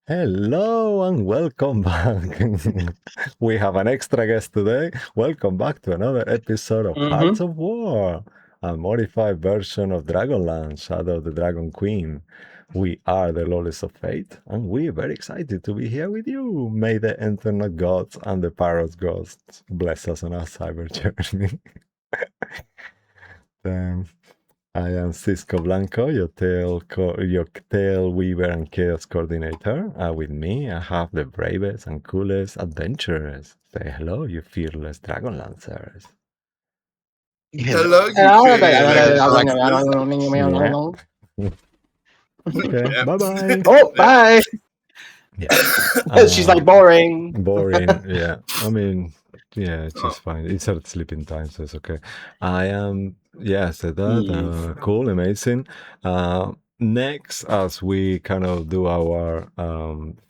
Hello and welcome back. We have an extra guest today. Welcome back to another episode of Hearts of War, a modified version of Dragonlance, Shadow of the Dragon Queen. We are the Lawless of Fate, and we're very excited to be here with you. May the internet gods and the parrot ghosts bless us on our cyber journey. I am Cisco Blanco, your tail weaver and chaos coordinator. With me, I have the bravest and coolest adventurers. Say hello, you fearless Dragonlancers. Hello, you Okay, bye-bye. Oh, bye. Yeah. She's like boring. Boring, yeah. I mean, yeah, it's just fine. It's her sleeping time, so it's okay. I am, yeah, said that. Cool, amazing. Next, as we kind of do our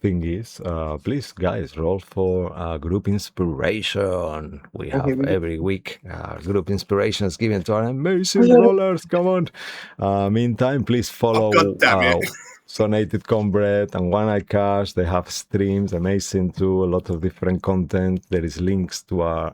thingies, please, guys, roll for group inspiration. We have every week group inspirations given to our amazing rollers. Come on. Meantime, please follow. God damn it. Sonated Comrade and One Eye Cash. They have streams, amazing too. A lot of different content. There is links to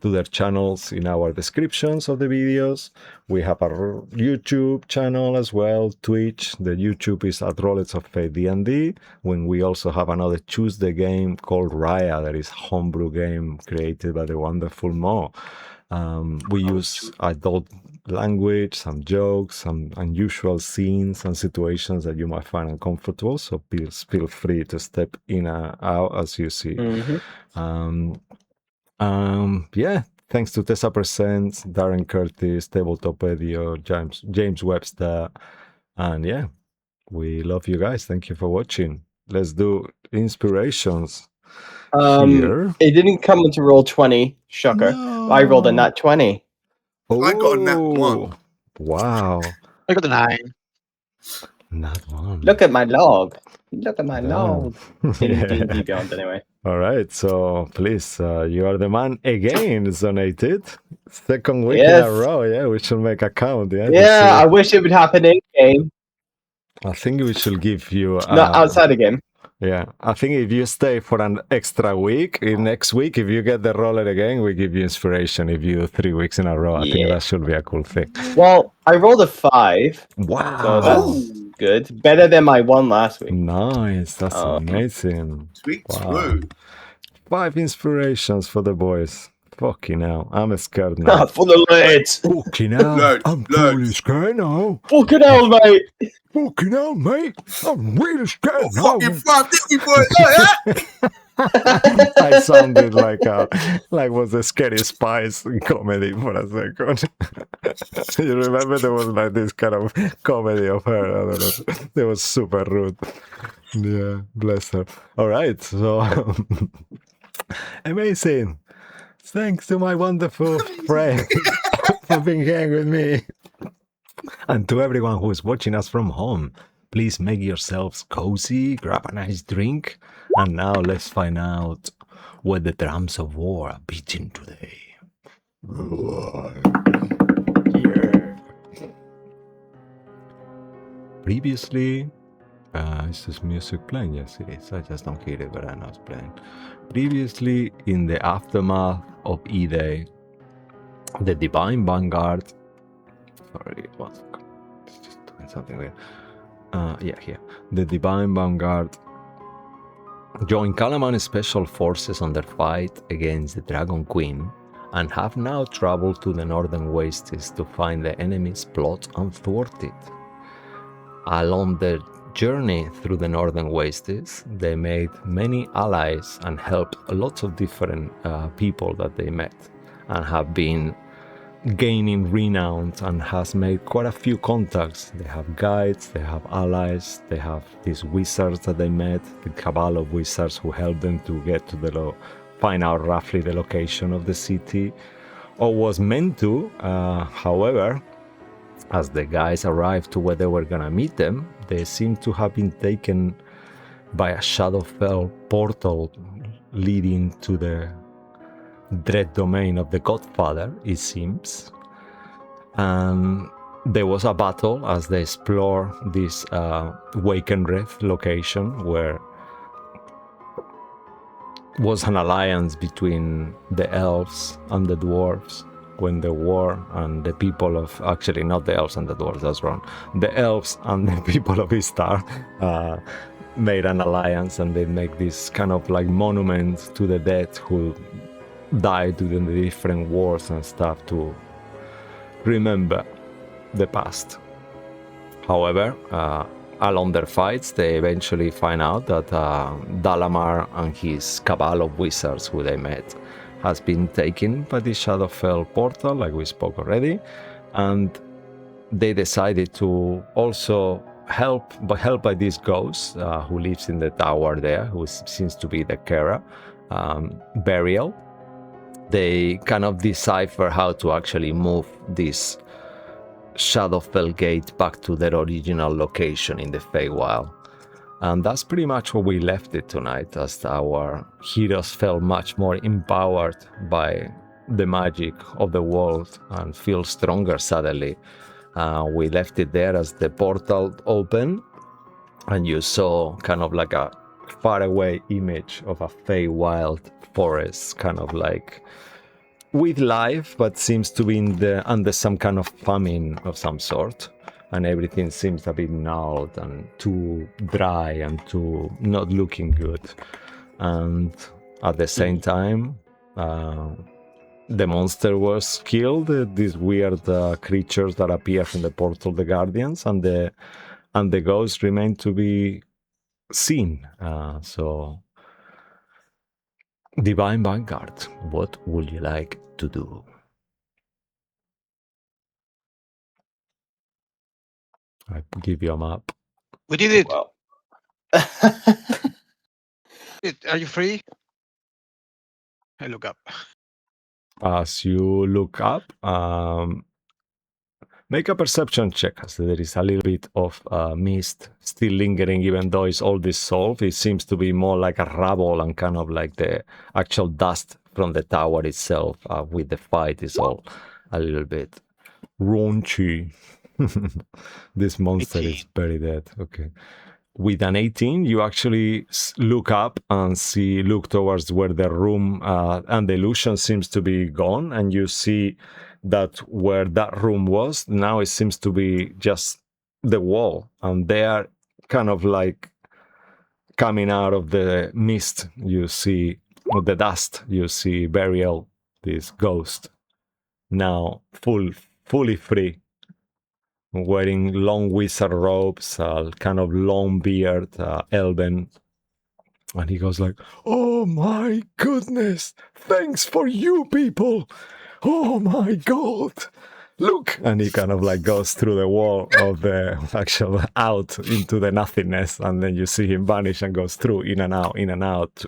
their channels in our descriptions of the videos. We have our YouTube channel as well, Twitch. The YouTube is at Rollets of Fate D&D. When we also have another Tuesday game called Raya, that is a homebrew game created by the wonderful Mo. We use adult language, some jokes, some unusual scenes and situations that you might find uncomfortable. So please feel free to step in and out as you see. Yeah, thanks to Tessa Presents, Darren Curtis, Tabletop-Edio, James Webster, and yeah, we love you guys. Thank you for watching. Let's do inspirations. Here. It didn't come into roll 20. Shocker. No. I rolled a nat 20. Oh, I got a nat 1. Wow. I got a 9. Nat 1. Look at my log. Look at my log. Yeah. D&D Beyond, anyway. All right, so please, you are the man again, Zonated. Second week in a row, yeah, we should make a count. Yeah, I wish it would happen in game. I think we should give you... Not outside the game. Yeah, I think if you stay for an extra week, next week, if you get the roller again, we give you inspiration. If you do 3 weeks in a row, I think that should be a cool thing. Well, I rolled a 5. Wow. So that's good. Better than my 1 last week. Nice, that's amazing. Sweet. Wow. 5 inspirations for the boys. Fucking hell, I'm scared now. For the lads. Fucking hell, I'm totally scared now. Fucking hell, mate. Fucking hell, mate. I'm really scared now. Fucking 550, boy. I sounded like was the Scary Spice comedy for a second. You remember there was like this kind of comedy of her? I don't know. It was super rude. Yeah, bless her. All right, so amazing. Thanks to my wonderful friend for being here with me. And to everyone who is watching us from home, please make yourselves cozy, grab a nice drink, and now let's find out what the drums of war are beating today. Previously, is this music playing? Yes, it is. I just don't hear it, but I know it's playing. Previously, in the aftermath of E-Day, the Divine Vanguard... Sorry, one second. It's just doing something weird. Yeah, here. The Divine Vanguard joined Calaman's special forces on their fight against the Dragon Queen and have now traveled to the Northern Wastes to find the enemy's plot and thwart it. Along their journey through the Northern Wastes, they made many allies and helped lots of different people that they met, and have been gaining renown and has made quite a few contacts. They have guides, they have allies, they have these wizards that they met, the cabal of wizards who helped them to get to find out roughly the location of the city, or was meant to. However, as the guys arrived to where they were gonna meet them, they seem to have been taken by a Shadowfell portal leading to the dread domain of the Godfather, it seems. And there was a battle as they explore this Wakenreth location where was an alliance between the elves and the dwarves when the war and the people of, actually not the elves and the dwarves, that's wrong, the elves and the people of Istar made an alliance, and they make this kind of like monument to the dead who died during the different wars and stuff to remember the past. However, along their fights, they eventually find out that Dalamar and his cabal of wizards who they met has been taken by the Shadowfell portal, like we spoke already, and they decided to also help by this ghost who lives in the tower there, who seems to be the Kara, Burial. They kind of decipher how to actually move this Shadowfell gate back to their original location in the Feywild. And that's pretty much where we left it tonight, as our heroes felt much more empowered by the magic of the world and feel stronger suddenly. We left it there as the portal opened, and you saw kind of like a faraway image of a Feywild forest, kind of like with life, but seems to be under some kind of famine of some sort, and everything seems a bit gnarled and too dry and too not looking good. And at the same time, the monster was killed, these weird creatures that appear from the portal, the guardians, and the ghosts remain to be seen. So Divine Vanguard, what would you like to do? I give you a map. We did it. Well. Are you free? I look up. As you look up, make a perception check, as there is a little bit of mist still lingering, even though it's all dissolved. It seems to be more like a rubble and kind of like the actual dust from the tower itself with the fight is all a little bit raunchy. This monster 18. is very dead. Okay. With an 18, you actually look up and look towards where the room and the illusion seems to be gone, and you see that where that room was, now it seems to be just the wall, and they are kind of like coming out of the mist. You see, or the dust, you see Burial, this ghost, now fully free, wearing long wizard robes, kind of long beard, elven. And he goes like, "Oh my goodness, thanks for you people. Oh my god, look." And he kind of like goes through the wall of the actual out into the nothingness, and then you see him vanish and goes through in and out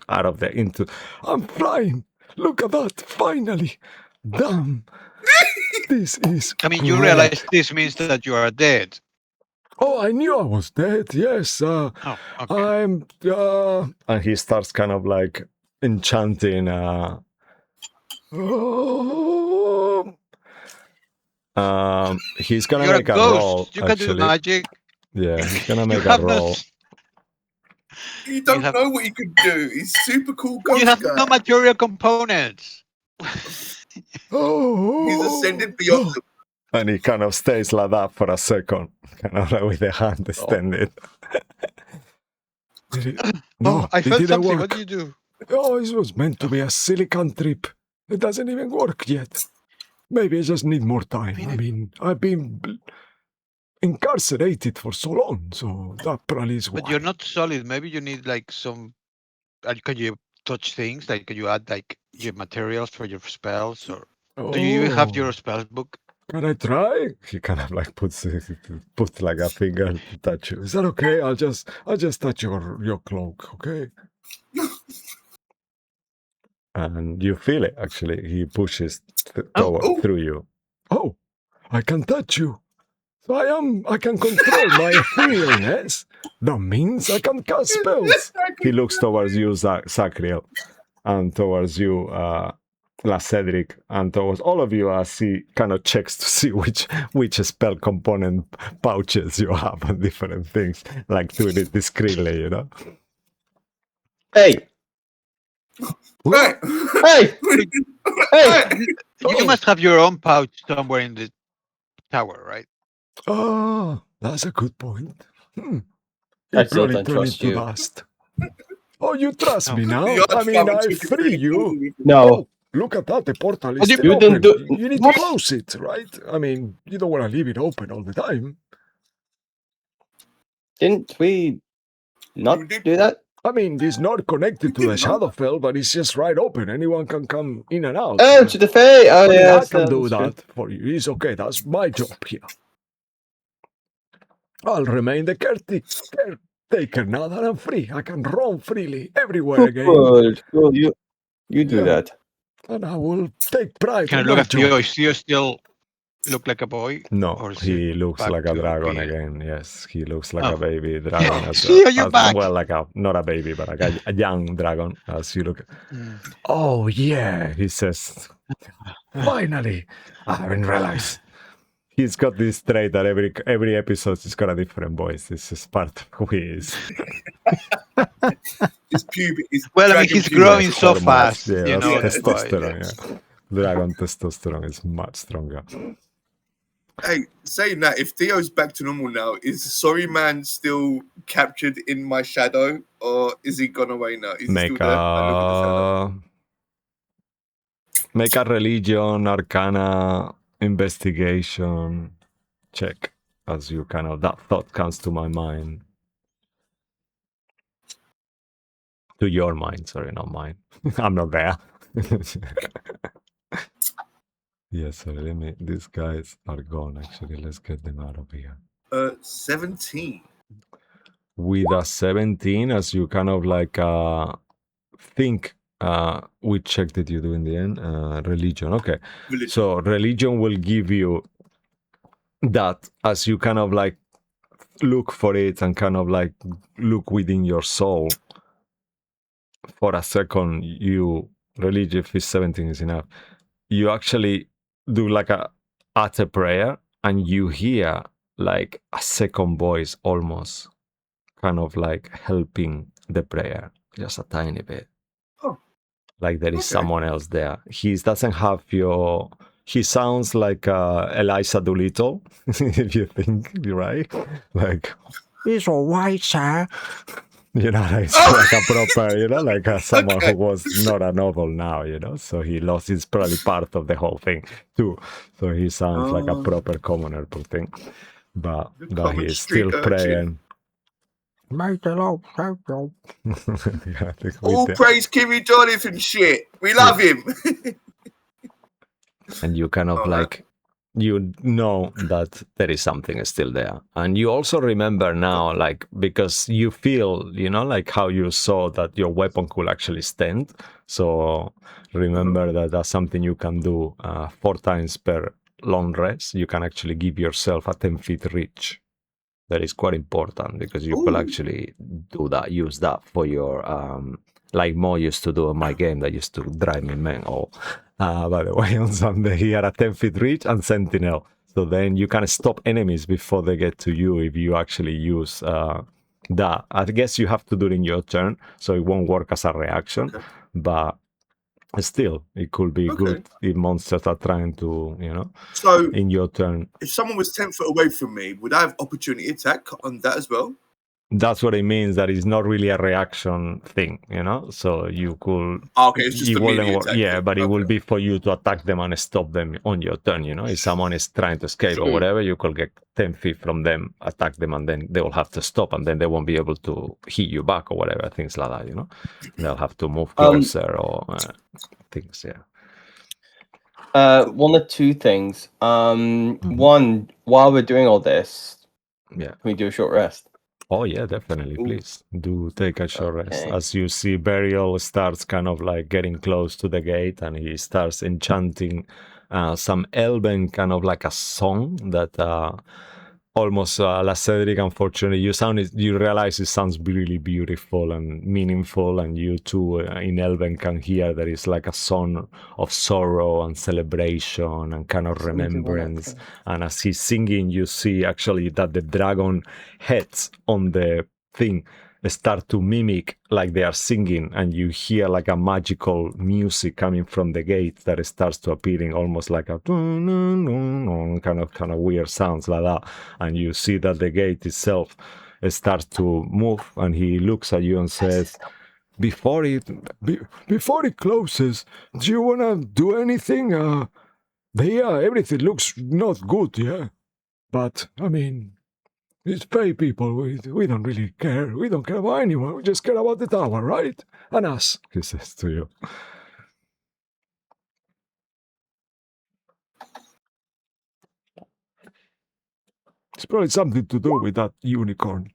of the into. "I'm flying. Look at that, finally. Damn. This is I mean, you great." realize this means that you are dead. "Oh, I knew I was dead. Yes. Oh, okay. I'm." And he starts kind of like enchanting. He's gonna You're a make a ghost. roll. You can do Actually, magic. yeah, he's gonna make You a have roll. no, You don't have- know what you can do. He's super cool you ghost have guy. no material components. Oh, He's ascended beyond the and he kind of stays like that for a second, kind of like with the hand extended. No, I it felt didn't something. work. What do you do? Oh, it was meant to be a silly cantrip. It doesn't even work yet. Maybe I just need more time. I mean, I've been incarcerated for so long, so that probably is why. But you're not solid. Maybe you need like some. Can you touch things? Like, can you add like your materials for your spells, or do you even have your spell book? Can I try? He kind of like puts like a finger to touch you. Is that okay? I'll just touch your cloak, okay? And you feel it, actually. He pushes through you. "Oh, I can touch you. So I can control my etherealness. That means I can cast spells." He looks towards you, Sacriel, and towards you, Cedric, and towards all of you as he kind of checks to see which spell component pouches you have and different things, like doing it discreetly, you know? Hey, Right. Hey! Hey! You must have your own pouch somewhere in the tower, right? Oh, that's a good point. I It still probably don't turned trust into you. dust. Oh, you trust No. me now? The I mean, Archfighter I took it free pretty you. cool. No. Oh, look at that. The portal is You still You open. didn't do- You need to What? close it, right? I mean, you don't want to leave it open all the time. Didn't we not You did. do that? I mean, it's not connected to the Shadowfell, but it's just right open. Anyone can come in and out. Oh, to the Fae! Oh, I mean, yeah. I can do that's true. that for you. It's okay. That's my job here. I'll remain the caretaker now that I'm free. I can roam freely everywhere again. Good. Cool. You do Yeah. that. And I will take pride Can I in look my at Theo? job. Is Theo still look like a boy? No, Or is he it looks back like a to dragon being- again. Yes, he looks like Oh. a baby dragon. See, you're back. Well, like not a baby, but like a young dragon. As you look. Mm. Oh yeah, he says. Finally, I haven't realized. He's got this trait that every episode he's got a different voice. This is part of who he is. His pubic. His Well, I mean, dragon he's pubic. growing so Hormones, fast. yeah, You know, that's that's why. testosterone. Yeah. Dragon testosterone is much stronger. Hey, saying that, if Theo's back to normal now, is Sorry Man still captured in my shadow, or is he gone away now? Is he Make still there? I look at the shadow. make a religion arcana investigation check as you kind of that thought comes to my mind. To your mind, sorry, not mine. I'm not there. Yes, sorry, let me. These guys are gone. Actually, let's get them out of here. 17. With a 17, as you kind of like think, which check did you do in the end? Religion. Okay, Religion. so religion will give you that as you kind of like look for it and kind of like look within your soul. For a second, you religion, if it's 17 is enough, you actually do like a utter prayer and you hear like a second voice almost kind of like helping the prayer just a tiny bit. Oh. Like there is Okay. someone else there. He doesn't have your. He sounds like Eliza Doolittle, if you think, right? Like, it's all right, sir. You know, it's like a proper, you know, like someone Okay. who was not a novel now, you know. So he lost. It's probably part of the whole thing too. So he sounds like a Oh. proper commoner, poor thing. But common he's street still urchin. praying. Make the Lord help you. Yeah, I think All with praise Kimmy Jonathan shit. We love him. and you kind of Oh, like you know that there is something still there, and you also remember now, like, because you feel, you know, like how you saw that your weapon could actually stand. So remember that that's something you can do 4 times per long rest. You can actually give yourself a 10 feet reach. That is quite important because you could Ooh. actually do that, use that for your like Mo used to do in my game that used to drive me mental. By the way, on Sunday he had a 10 feet reach and sentinel, so then you can stop enemies before they get to you if you actually use that. I guess you have to do it in your turn, so it won't work as a reaction. Okay. But still, it could be Okay. good if monsters are trying to, you know, So in your turn. if someone was 10 foot away from me, would I have opportunity attack on that as well? That's what it means. That is not really a reaction thing, you know. So you could. Oh, okay, it's just it a wouldn't melee work. attack. Yeah, but it will Okay. be for you to attack them and stop them on your turn. You know, if someone is trying to escape or True. whatever, you could get 10 feet from them, attack them, and then they will have to stop, and then they won't be able to hit you back or whatever. Things like that. You know, they'll have to move closer or things. Yeah. One or two things. One, while we're doing all this, Yeah. can we do a short rest? Oh yeah, definitely. Ooh. Please do take a short rest. Okay. As you see, Burial starts kind of like getting close to the gate, and he starts enchanting some elven kind of like a song that almost La Cedric. Unfortunately, you realize it sounds really beautiful and meaningful, and you too in elven can hear there is like a song of sorrow and celebration and kind of remembrance. And as he's singing, you see actually that the dragon heads on the thing start to mimic like they are singing, and you hear like a magical music coming from the gate that starts to appearing almost like a kind of weird sounds like that. And you see that the gate itself starts to move, and he looks at you and says, before it closes, do you want to do anything? Yeah, everything looks not good, yeah. But, I mean, it's pay people. We don't really care. We don't care about anyone. We just care about the tower, right? And us, he says to you. It's probably something to do with that unicorn.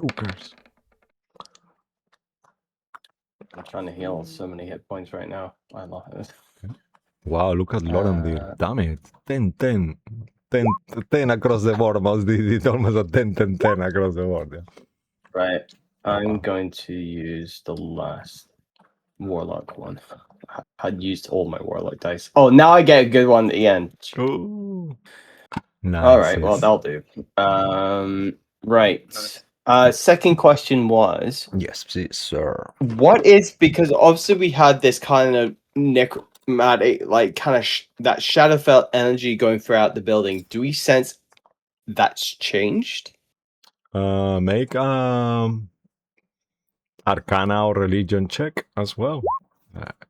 Who cares? I'm trying to heal so many hit points right now. I love it. Wow, look at Lorendir. Damn it. 10-10. 10 across the board. Almost did it almost a 10-10-10 across the board. Yeah. Right. I'm Wow. going to use the last warlock one. I had used all my warlock dice. Oh, now I get a good one at the end. Ooh. Nice. All right, well, that'll do. Right. Second question was, Yes, please, sir. what is, because obviously we had this kind of necromantic, like kind of that Shadowfell energy going throughout the building. Do we sense that's changed? Make Arcana or religion check as well.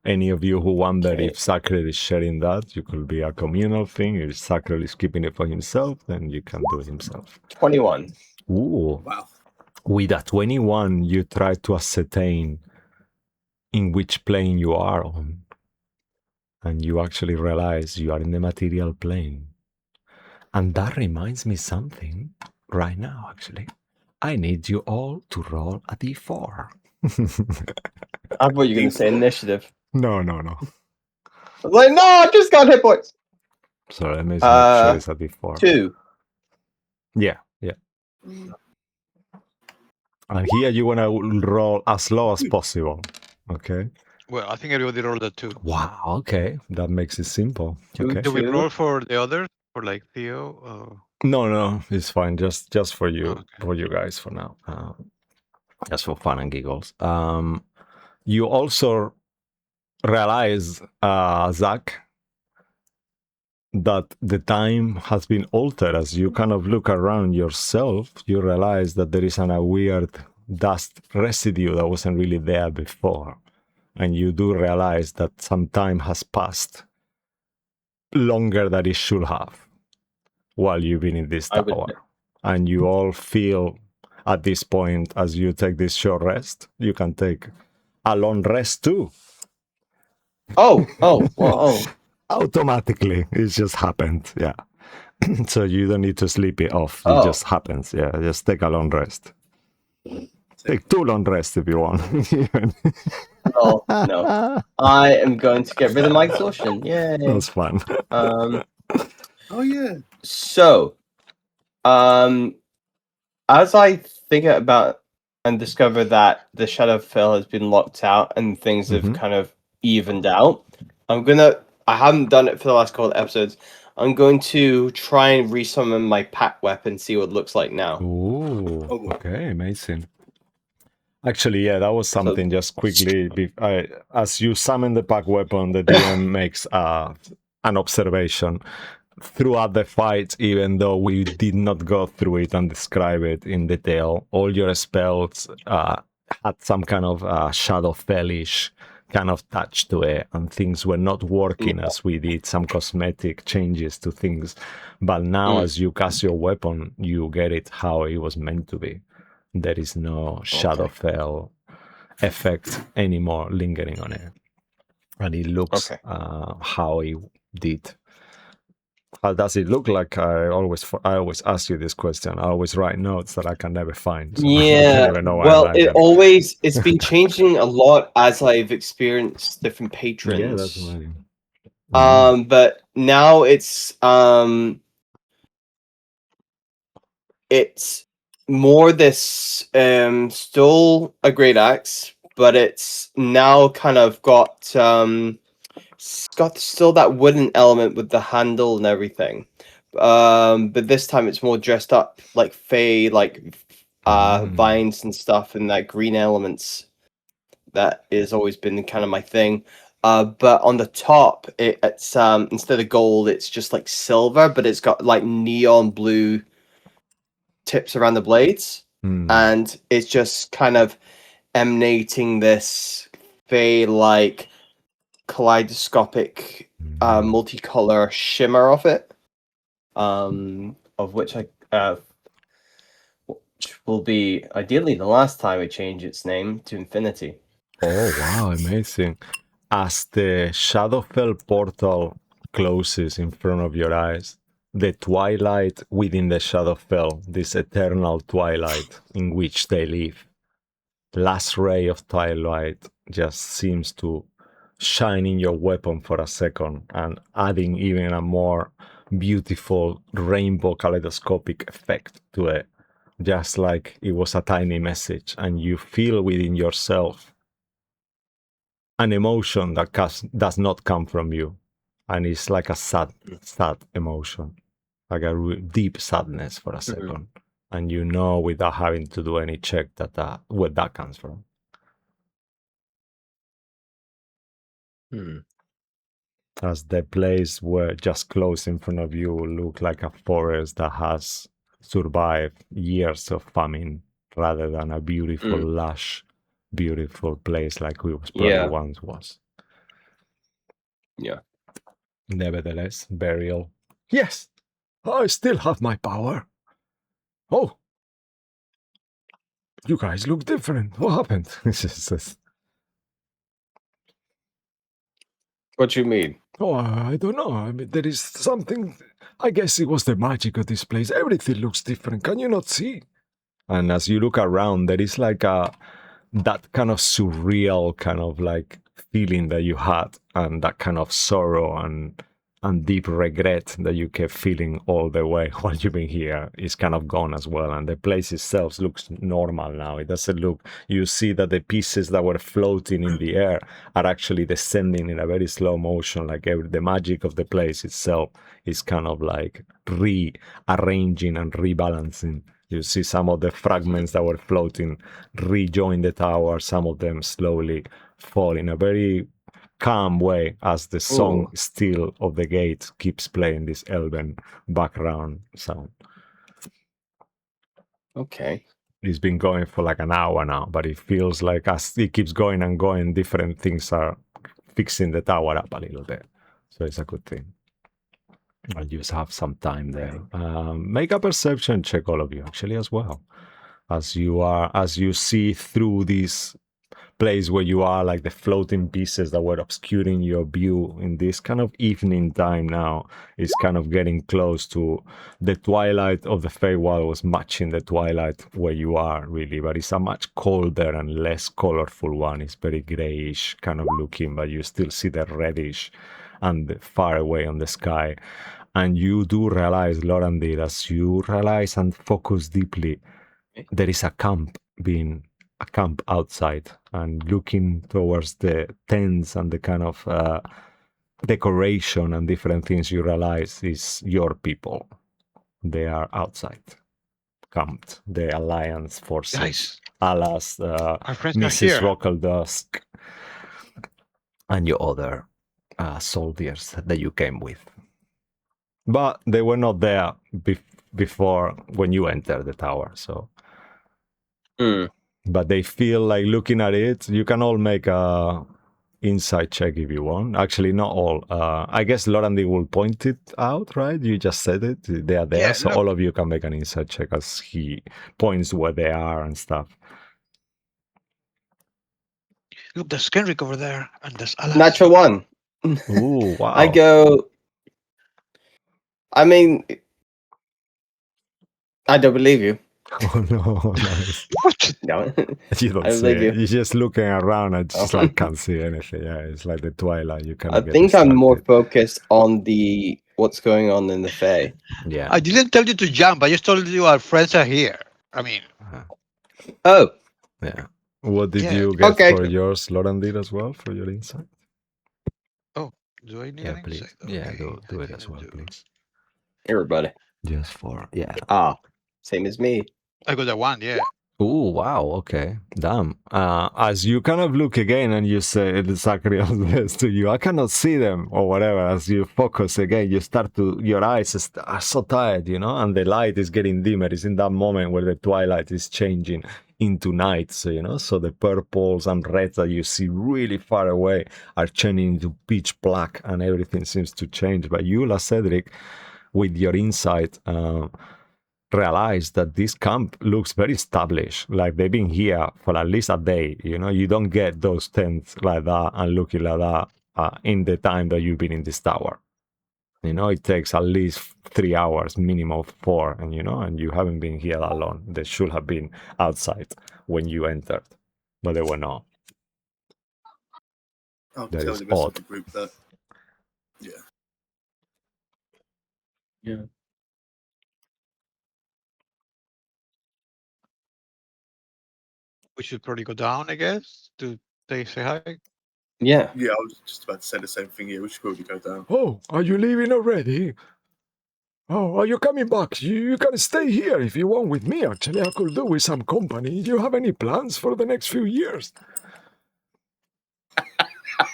Any of you who wonder Okay. if Sacred is sharing that, you could be a communal thing. If Sacred is keeping it for himself, then you can do it himself. 21. Ooh. Wow. With a 21, you try to ascertain in which plane you are on. And you actually realize you are in the material plane. And that reminds me something right now, actually. I need you all to roll a d4. I thought you were going to say D4? initiative. No. I was like, no, I just got hit points. Sorry, let me make sure it's a d4. 2. Yeah. And here you want to roll as low as possible. Okay. Well, I think everybody rolled a 2. Wow. Okay. That makes it simple. 2, Okay. Do we 2. roll for the others? For like Theo? No, it's fine. Just for you, Okay. for you guys for now. Just for fun and giggles. You also realize, Zach, that the time has been altered. As you kind of look around yourself, you realize that there is a weird dust residue that wasn't really there before. And you do realize that some time has passed longer than it should have while you've been in this tower. And you all feel at this point, as you take this short rest, you can take a long rest too. Oh. Automatically. It just happened. Yeah. So you don't need to sleep it off. It just happens. Yeah. Just take a long rest. Take 2 long rests if you want. No. I am going to get rid of my exhaustion. Yay. That's fun. Oh yeah. So, as I think about and discover that the Shadowfell has been locked out and things have kind of evened out, I haven't done it for the last couple of episodes. I'm going to try and resummon my pack weapon, see what it looks like now. Ooh, okay, amazing. Actually, yeah, that was something. Just quickly, as you summon the pack weapon, the DM makes an observation. Throughout the fight, even though we did not go through it and describe it in detail, all your spells had some kind of Shadowfellish kind of touch to it, and things were not working as we did some cosmetic changes to things. But now, as you cast your weapon, you get it how it was meant to be. There is no Shadowfell effect anymore lingering on it, and it looks how it did. How does it look like? I always ask you this question. I always write notes that I can never find. So Yeah, well, it's been changing a lot as I've experienced different patrons. Yeah, that's right. But now it's more this still a great axe, but it's now kind of got still that wooden element with the handle and everything. but this time it's more dressed up like fae, like vines and stuff, and like green elements. That has always been kind of my thing. But on the top, it's instead of gold, it's just like silver, but it's got like neon blue tips around the blades, and it's just kind of emanating this fey-like kaleidoscopic multicolor shimmer of it, of which which will be ideally the last time we change its name to Infinity. Oh wow, amazing. As the Shadowfell portal closes in front of your eyes, the twilight within the Shadowfell, this eternal twilight in which they live, last ray of twilight just seems to shine in your weapon for a second and adding even a more beautiful rainbow kaleidoscopic effect to it, just like it was a tiny message, and you feel within yourself an emotion that does not come from you, and it's like a sad emotion, like a deep sadness for a second, and you know without having to do any check that where that comes from. As the place where just close in front of you look like a forest that has survived years of famine rather than a beautiful, lush, beautiful place like it was probably once was. Yeah. Nevertheless, burial. Yes, I still have my power. Oh, you guys look different. What happened? What do you mean? Oh, I don't know. I mean, there is something. I guess it was the magic of this place. Everything looks different. Can you not see? And as you look around, there is like that kind of surreal kind of like feeling that you had, and that kind of sorrow and deep regret that you kept feeling all the way while you've been here is kind of gone as well. And the place itself looks normal now. It doesn't look, you see that the pieces that were floating in the air are actually descending in a very slow motion. Like the magic of the place itself is kind of like rearranging and rebalancing. You see some of the fragments that were floating rejoin the tower, some of them slowly fall in a very calm way as the song still of the gate keeps playing this elven background sound. Okay. It's been going for like an hour now, but it feels like as it keeps going and going, different things are fixing the tower up a little bit. So it's a good thing. I just have some time there. Make a perception check, all of you, actually, as well. As you see through this place where you are, like the floating pieces that were obscuring your view in this kind of evening time now is kind of getting close to the twilight of the Feywild was matching the twilight where you are really, but it's a much colder and less colorful one. It's very grayish kind of looking, but you still see the reddish and far away on the sky. And you do realize, Lorandir, as you realize and focus deeply, there is a camp outside, and looking towards the tents and the kind of decoration and different things, you realize is your people. They are outside, camped. The Alliance forces. Nice. Alas, Our friends are Mrs. here. Rockledusk, and your other soldiers that you came with. But they were not there before when you entered the tower, so... But they feel like looking at it, you can all make a insight check if you want. Actually, not all. I guess Lorandi will point it out, right? You just said it. They are there, Yeah, so look. all of you can make an insight check as he points where they are and stuff. Look, there's Kenrick over there, and there's Alas. Natural one. Ooh, wow. I go. I mean, I don't believe you. Oh no, nice. What? No, You don't I see believe it. you. You're just looking around and just like can't see anything. Yeah, it's like the twilight. You I cannot get think I'm more distracted. focused on the what's going on in the Fae. Yeah. I didn't tell you to jump. I just told you our friends are here. I mean, Oh, Yeah. What did Yeah. you get Okay. for yours, Lorandir, as well, for your insight? do I need Yeah, an please. insight? Yeah, Okay, do I it think as I well, do. please. Everybody. Just 4. Yeah. Ah, same as me. I got that one, yeah. Oh, wow. Okay. Damn. As you kind of look again and you say exactly all this to you, I cannot see them or whatever. As you focus again, you start to, your eyes are so tired, you know, and the light is getting dimmer. It's in that moment where the twilight is changing into night, so, you know, so the purples and reds that you see really far away are changing into pitch black and everything seems to change. But you, La Cedric, with your insight, realize that this camp looks very established, like they've been here for at least a day. You know, you don't get those tents like that and looking like that in the time that you've been in this tower. You know, it takes at least 3 hours, minimum 4, and you know, and you haven't been here that long. They should have been outside when you entered, but they were not. I'll That tell is the rest odd. of the group that. Yeah. Yeah. We should probably go down, I guess, to say hi. Yeah. Yeah, I was just about to say the same thing. Yeah, we should probably go down. Oh, are you leaving already? Oh, are you coming back? You can stay here if you want with me. Actually, I could do with some company. Do you have any plans for the next few years?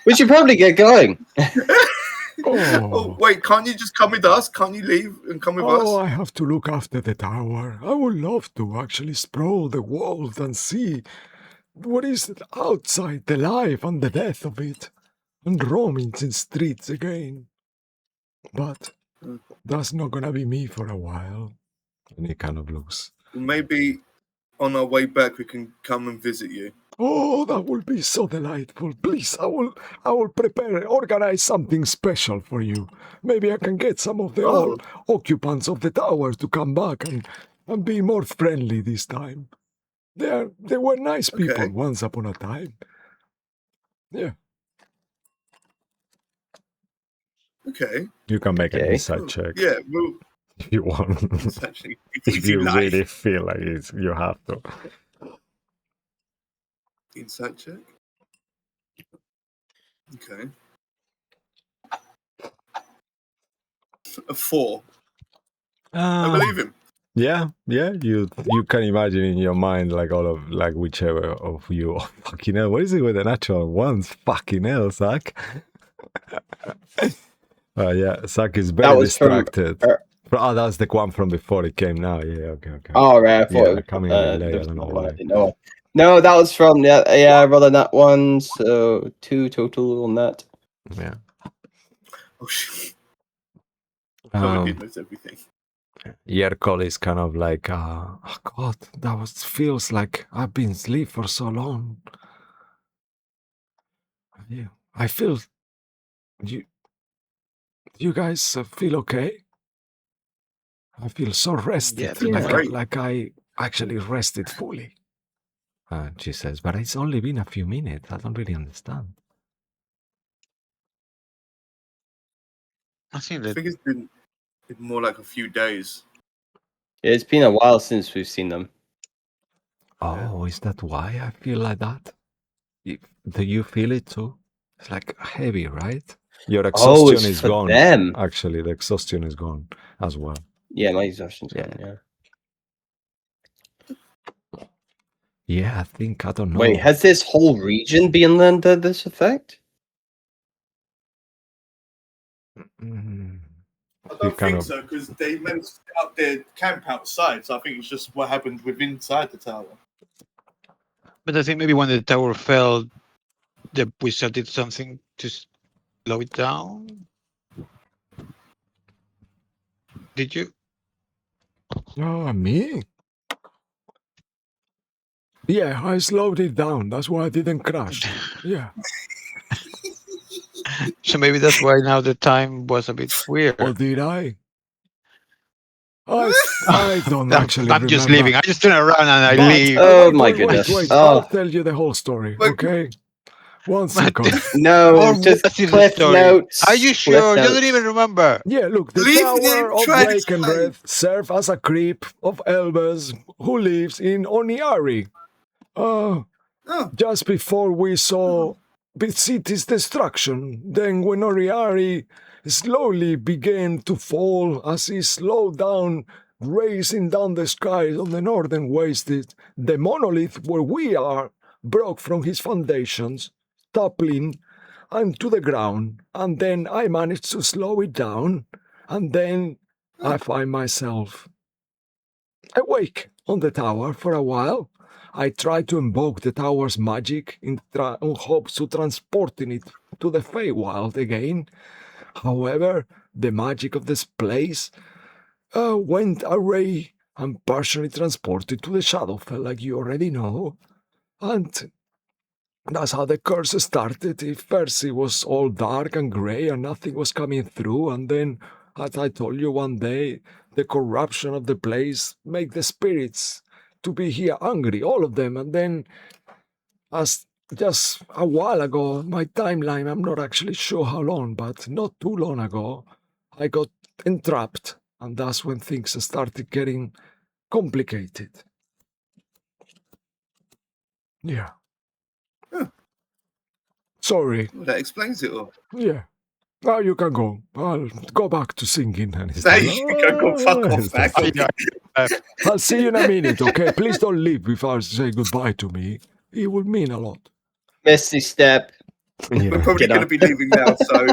We should probably get going. Oh, wait, can't you just come with us? Can't you leave and come with us? I have to look after the tower. I would love to actually sprawl the walls and see what is outside the life and the death of it, and roaming in streets again. But that's not gonna be me for a while. And he kind of looks. Maybe on our way back we can come and visit you. Oh, that will be so delightful. Please, I will organize something special for you. Maybe I can get some of the old occupants of the tower to come back and be more friendly this time. They were nice people once upon a time. Yeah. Okay. You can make an Okay. inside check Yeah, well, if you want. it's actually If you really feel like you have to. Insight check. Okay. A 4. I believe him. Yeah. You can imagine in your mind like all of like whichever of you. Oh, fucking hell, what is it with the natural ones? Fucking hell, Zach. Yeah, Zach is very distracted. That's the one from before it came now. Yeah, okay. Oh, right. I thought it was coming a bit late. I don't know why. No, that was from I rolled that one, so 2 total on that. Yeah. Oh shit. Probably knows everything. Yerkol is kind of like, oh God, feels like I've been asleep for so long. Yeah, I feel. You guys feel okay? I feel so rested, like I actually rested fully. She says, but it's only been a few minutes. I don't really understand. I think it's been more like a few days. Yeah, it's been a while since we've seen them. Oh, is that why I feel like that? Do you feel it too? It's like heavy, right? Your exhaustion is gone. Them. Actually, the exhaustion is gone as well. Yeah, my exhaustion's gone, yeah. Yeah, I don't know. Wait, has this whole region been under this effect? I don't think so, because they managed to set up their camp outside, so I think it's just what happened within inside the tower. But I think maybe when the tower fell, the wizard did something to slow it down. Did you? Oh, me? Yeah, I slowed it down. That's why I didn't crash. Yeah. So maybe that's why now the time was a bit weird. Or did I? I don't actually I'm just remember. leaving. I just turn around and I leave. Oh my goodness. Wait. I'll tell you the whole story, okay? 1 second. No, just cliff notes. Are you sure? You don't even remember. Yeah, look, the Tower of Drakenbreath serves as a creep of Elbers who lives in Oniari. Just before we saw the city's destruction, then when Oniari slowly began to fall as he slowed down, racing down the skies on the northern waste. The monolith where we are broke from his foundations, toppling and to the ground, and then I managed to slow it down, and then I find myself awake on the tower for a while. I tried to invoke the tower's magic in hopes to transporting it to the Feywild again. However, the magic of this place went away and partially transported to the Shadowfell, like you already know. And that's how the curse started. First it was all dark and grey and nothing was coming through, and then, as I told you one day, the corruption of the place made the spirits to be here angry, all of them, and then, as just a while ago, my timeline, I'm not actually sure how long, but not too long ago, I got entrapped, and that's when things started getting complicated. Yeah. Sorry. Well, that explains it all. Yeah. Now you can go. I'll go back to singing. And it's Hey, you can go fuck off, man. I'll see you in a minute, okay? Please don't leave before I say goodbye to me. It will mean a lot. Misty step. We're probably going to be leaving now, so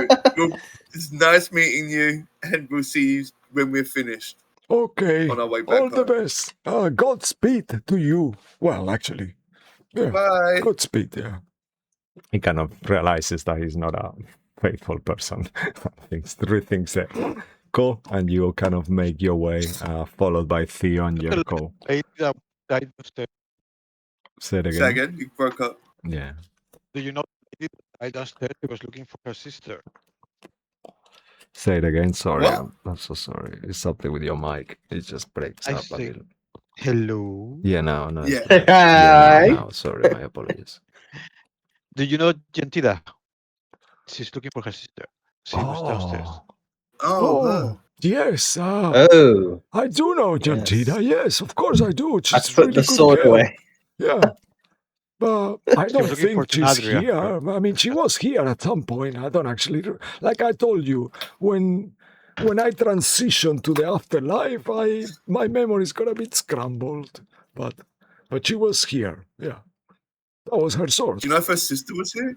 it's nice meeting you, and we'll see you when we're finished. Okay. On our way back All the best. Godspeed to you. Well, actually. Yeah. Bye. Godspeed, yeah. He kind of realizes that he's not a faithful person. Rethinks it. Cool. And you kind of make your way, followed by Theo and Yerko. Say it again. Say again? You broke up. Yeah. Do you know I downstairs? He was looking for her sister. Say it again. Sorry. What? I'm so sorry. It's something with your mic. It just breaks I up a see. little. Hello. Yeah, no. Yeah. No. Sorry, my apologies. Do you know Gentida? She's looking for her sister. She was downstairs. Oh, yes. Oh. I do know Gentida. Yes, of course I do. I She's put really the good sword girl. away. Yeah. But I don't looking for think she's Tenadria. here. I mean, she was here at some point. I don't actually... Like I told you, when I transitioned to the afterlife, my memory's got a bit scrambled. But she was here. Yeah. That was her sword. do you know if her sister was here?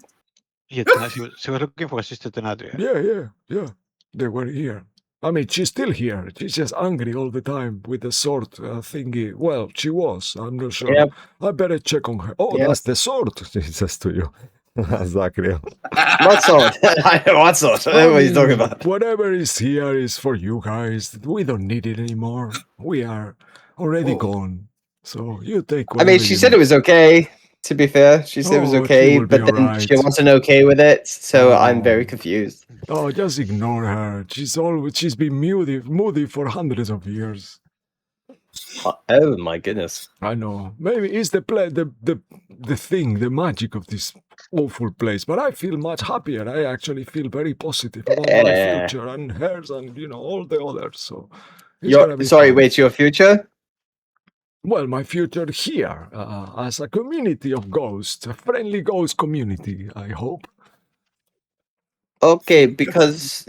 Yeah, she was looking for her sister Tenadria. Yeah. They were here. I mean, she's still here. She's just angry all the time with the sword thingy. Well, she was. I'm not sure. Yep. I better check on her. Oh, Yes. that's the sword. He says to you. Exactly. What sword? What sword? What are you talking about? Whatever is here is for you guys. We don't need it anymore. We are already Oh. gone. So you take I whatever mean, she you said it was okay. To be fair, she said it was Oh, she okay, will be but then she alright. wasn't okay with it. So I'm Oh. very confused. Oh, just ignore her. She's been moody for hundreds of years. Oh my goodness. I know. Maybe it's the thing, the magic of this awful place. But I feel much happier. I actually feel very positive about my Yeah. future and hers and all the others. So it's gonna be Sorry, fun. wait, your future? Well, my future here as a community of ghosts, a friendly ghost community. I hope. Okay, because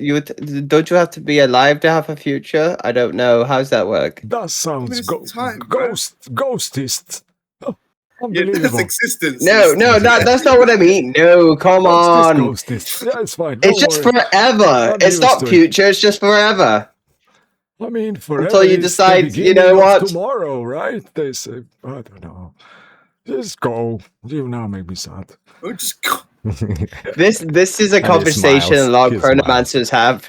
don't you have to be alive to have a future? I don't know. How's that work? That sounds it's time, bro. ghostist. Oh, Yeah, that's unbelievable. existence. No, that's not what I mean. No, come on. Ghostist. Yeah, it's fine. It's Don't just worry. forever. I'm It's used not to it. future, it's just forever. I mean, forever Until you is decide, the you know beginning of what? tomorrow, right? They say, I don't know. Just go. You now make me sad. Oh, just go. This is a he conversation smiles. a lot of He smiles. chronomancers have.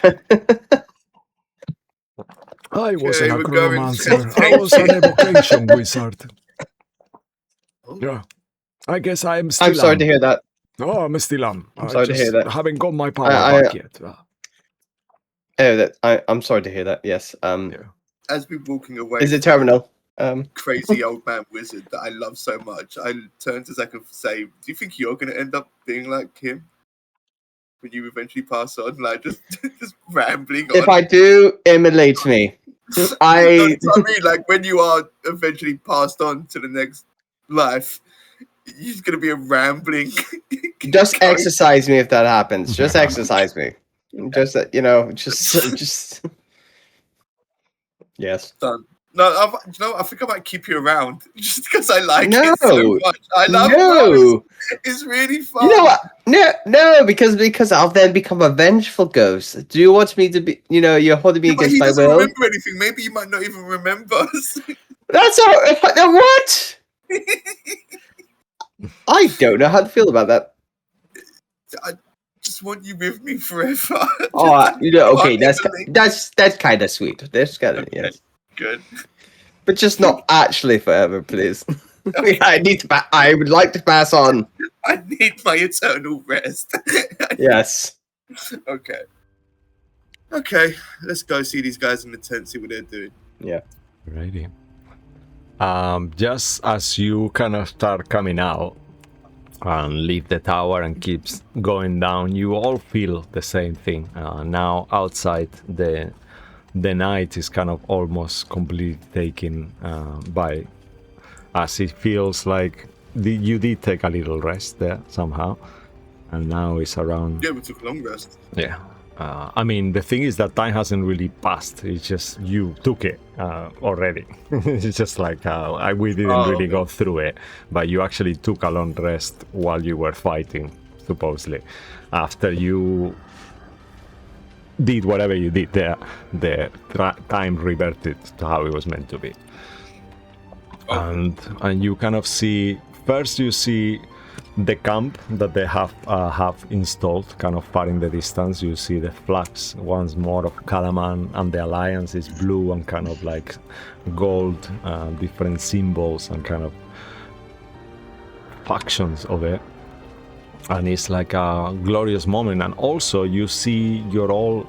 I wasn't a we're going chronomancer. to- I was an evocation wizard. Oh. Yeah. I guess I am still I'm sorry to hear that. Oh, I'm still am. I'm sorry to hear that. Haven't got my power I- back yet. I'm sorry to hear that. Yes. As we're walking away, Is it terminal? crazy old man wizard that I love so much, I turn to Zach and say, "Do you think you're going to end up being like him when you eventually pass on, like just rambling on?" If I do, emulate me. No, I that's what I mean. Like when you are eventually passed on to the next life, you're just going to be a rambling. just exercise me if that happens. Just exercise me. Just that, just yes. Done. No, I think I might keep you around just because I like it so much. I love no. It's really fun. You know what? No, because I'll then become a vengeful ghost. Do you want me to be? You're holding me Yeah, but against he my doesn't will. remember anything. Maybe you might not even remember us. That's all. What? I don't know how to feel about that. I just want you with me forever. Oh, okay. That's Unbelievable. kind of sweet. That's kind of Okay. yes, Good. but just not actually forever, please. I would like to pass on. I need my eternal rest. Yes. Okay. Okay, let's go see these guys in the tent, see what they're doing. Yeah. Righty. Just as you kind of start coming out and leave the tower and keeps going down, you all feel the same thing. Now outside, the night is kind of almost completely taken by, as it feels like you did take a little rest there somehow, and now it's around. Yeah, we took a long rest. Yeah. I mean, the thing is that time hasn't really passed. It's just you took it already. It's just like we didn't really go through it, but you actually took a long rest while you were fighting, supposedly. After you did whatever you did there, the time reverted to how it was meant to be. And you kind of see, first you see the camp that they have installed kind of far in the distance. You see the flags once more of Kalaman, and the alliance is blue and kind of like gold, different symbols and kind of factions of it, and it's like a glorious moment. And also you see your old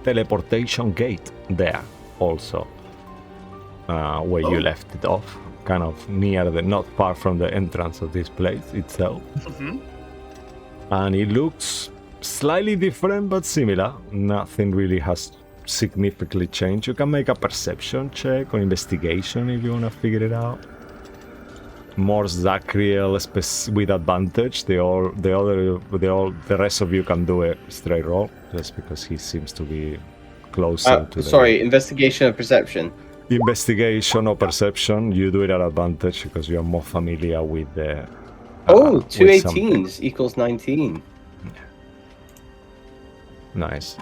teleportation gate there also, where you left it off, kind of near not far from the entrance of this place itself. And it looks slightly different but similar. Nothing really has significantly changed. You can make a perception check or investigation if you want to figure it out. More Zachriel with advantage. The rest of you can do a straight roll, just because he seems to be closer to the... Sorry, investigation or perception? Investigation or perception, you do it at advantage because you're more familiar with the... two 18s equals 19. Nice.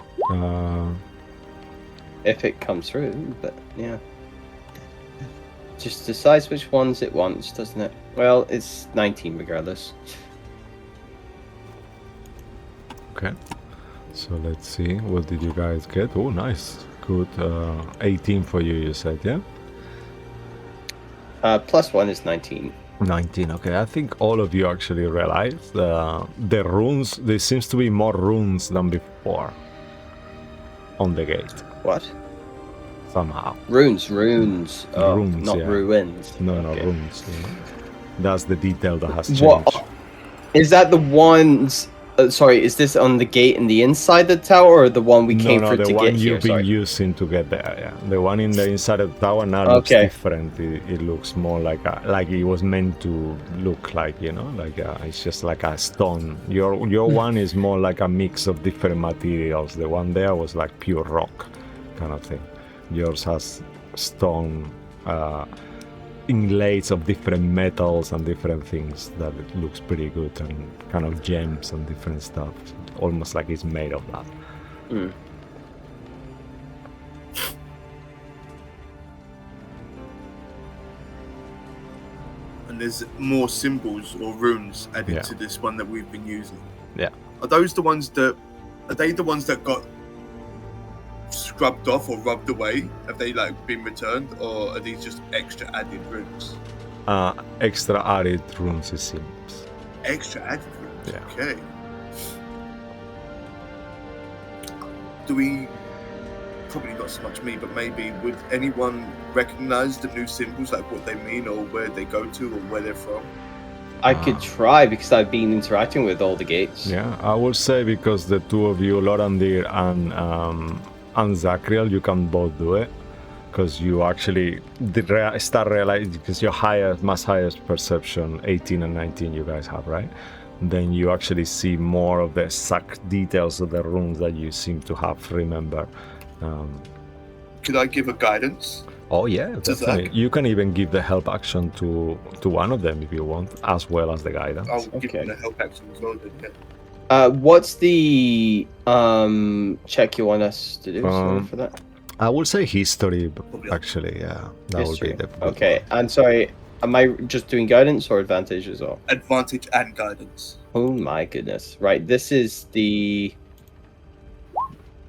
If it comes through, but yeah. Just decides which ones it wants, doesn't it? Well, it's 19 regardless. Okay. So let's see, what did you guys get? Oh, nice. Good. 18 for you, you said, yeah? Plus 1 is 19. 19, okay. I think all of you actually realize the runes, there seems to be more runes than before on the gate. What? Somehow. Runes. Oh, Runes, not yeah. ruins. No, Okay. runes. Yeah. That's the detail that has changed. What? Is that the ones... sorry, is this on the gate in the inside the tower, or the one we came for to the get one here? you've been using to get there, yeah. The one in the inside of the tower now looks different. It looks more like it was meant to look like, it's just like a stone. Your one is more like a mix of different materials. The one there was like pure rock kind of thing. Yours has stone inlays of different metals and different things that it looks pretty good, and kind of gems and different stuff, almost like it's made of that. And there's more symbols or runes added to this one that we've been using. Yeah. Are they the ones that got scrubbed off or rubbed away? Have they been returned, or are these just extra added runes? Extra added runes, it seems. Extra added runes. Yeah. Okay. Do we? Probably not so much me, but maybe would anyone recognize the new symbols, like what they mean or where they go to or where they're from? I could try, because I've been interacting with all the gates. Yeah, I would say because the two of you, Lorandir and Zachriel, you can both do it, because you actually start realizing, because your much higher perception, 18 and 19 you guys have, right? then you actually see more of the exact details of the runes that you seem to have remember. Could I give a guidance? Oh yeah, To definitely. Zach? You can even give the help action to one of them if you want, as well as the guidance. I'll give Okay. him a help action as well. Then, yeah. What's the check you want us to do? Sorry Um, for that. I would say history, Probably. actually. Yeah, that History. would be the good Okay, one. and sorry, am I just doing guidance or advantage as well? Advantage and guidance. Oh my goodness! Right, this is the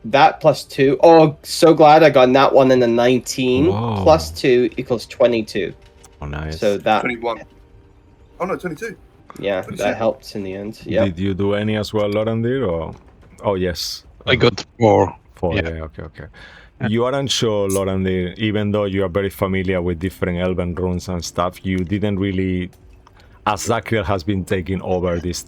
that plus 2. Oh, so glad I got that one in the 19. Whoa. Plus 2 equals 22. Oh, nice. So that 21. Oh no, 22. yeah, 22. that helped in the end. Yeah. Did you do any as well, Lorandir? Or oh yes, I got 4. 4. yeah. Yeah, okay. You aren't sure, Lorandir, even though you are very familiar with different elven runes and stuff, you didn't really, as Zachriel has been taking over this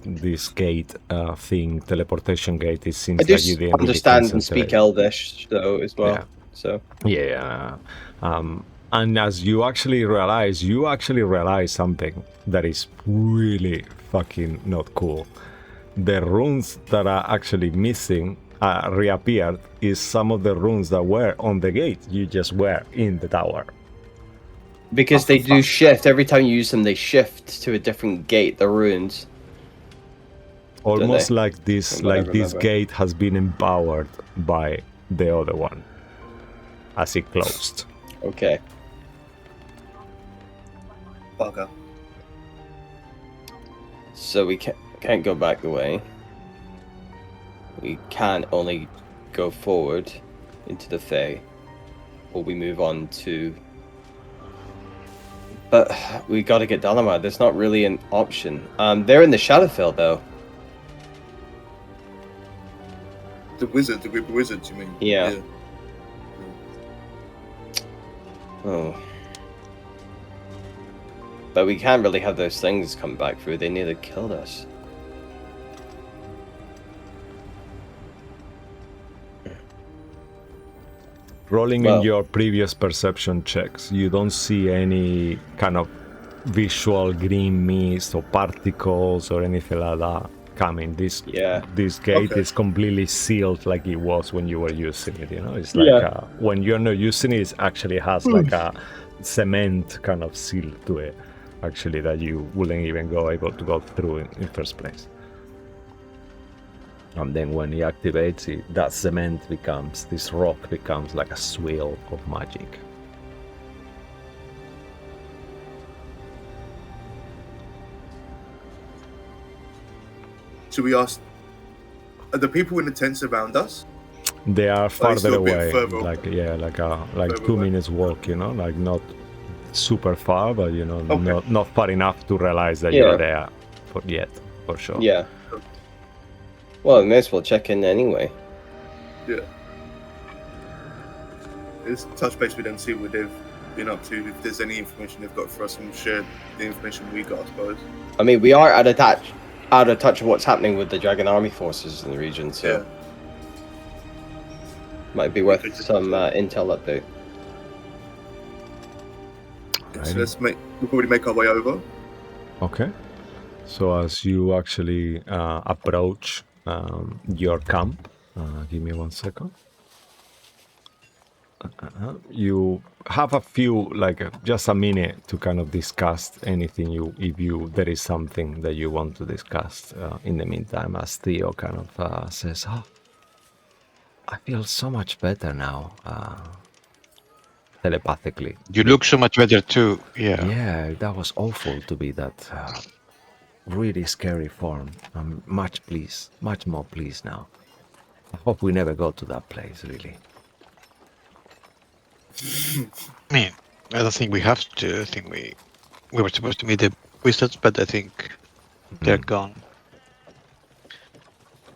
gate thing, teleportation gate, it seems I do like you didn't understand really and speak concentrate. Elvish though as well. Yeah. So Yeah. And as you actually realize something that is really fucking not cool. The runes that are actually missing reappeared is some of the runes that were on the gate. You just were in the tower. because they do shift every time you use them, they shift to a different gate. The runes. Almost they? like this, From what I like this remember. gate has been empowered by the other one as it closed. Okay. Bugger. So we can't go back the way. We can only go forward into the Fae, or we move on to. But we got to get Dalamar. There's not really an option. They're in the Shadowfell though. The wizard, the group of wizards, you mean? Yeah. Oh. But we can't really have those things come back through. They nearly killed us. Rolling Well- in your previous perception checks, you don't see any kind of visual green mist or particles or anything like that coming. This gate Okay. is completely sealed like it was when you were using it. You know, it's like Yeah. when you're not using it, it actually has like a cement kind of seal to it. Actually, that you wouldn't even able to go through in first place. And then when he activates it, that cement becomes, this rock becomes like a swirl of magic. Should we ask? Are the people in the tents around us? They are farther still a bit away, further like Further 2 away. minutes walk, you know, like not super far, but you know, Okay. not far enough to realize that Yeah. you're there for sure. Yeah. Well, we may as well check in anyway. Yeah. Let's touch base with them, see what they've been up to. If there's any information they've got for us, and share the information we got, I suppose. I mean, we are out of touch of what's happening with the Dragon Army forces in the region, so Yeah. might be worth some intel update. So we'll probably make our way over. Okay. So as you actually approach your camp, give me 1 second. You have a few, just a minute to kind of discuss anything there is something that you want to discuss in the meantime, as Theo kind of says, "Oh, I feel so much better now, telepathically." You look so much better too. Yeah. Yeah, that was awful to be that really scary form. I'm much more pleased now. I hope we never go to that place, really. I mean, I don't think we have to. I think we were supposed to meet the wizards, but I think they're gone.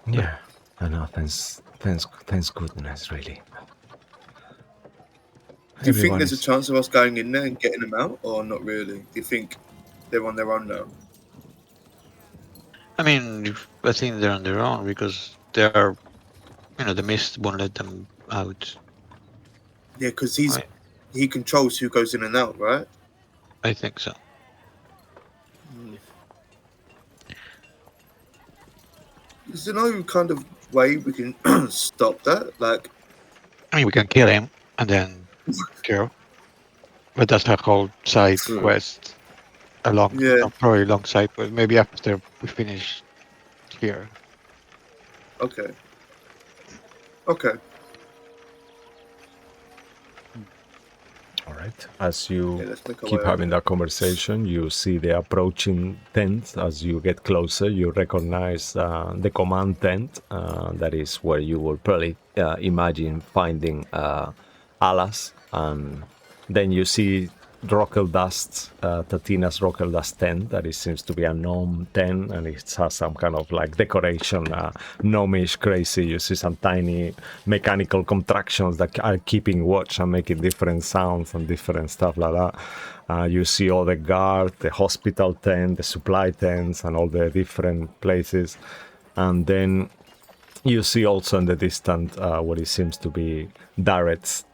Yeah, I know. Thanks goodness, really. Do you think there's a chance of us going in there and getting them out, or not really? Do you think they're on their own now? I mean, I think they're on their own because they are, the mist won't let them out. Yeah, because Right. he controls who goes in and out, right? I think so. Is there no kind of way we can stop that? Like, I mean, we can kill him and then kill. But that's a whole side quest. Probably long side quest. Maybe after we finish here. okay. Okay. All right. As you let's make our keep way having that conversation, you see the approaching tent. As you get closer, you recognize the command tent. That is where you will probably imagine finding Alas. And then you see Rockeldust, Tatina's Rockeldust tent. That it seems to be a gnome tent, and it has some kind of like decoration, gnomish, crazy. You see some tiny mechanical contractions that are keeping watch and making different sounds and different stuff like that. You see all the guard, the hospital tent, the supply tents, and all the different places. And then you see also in the distance what it seems to be Darrett's,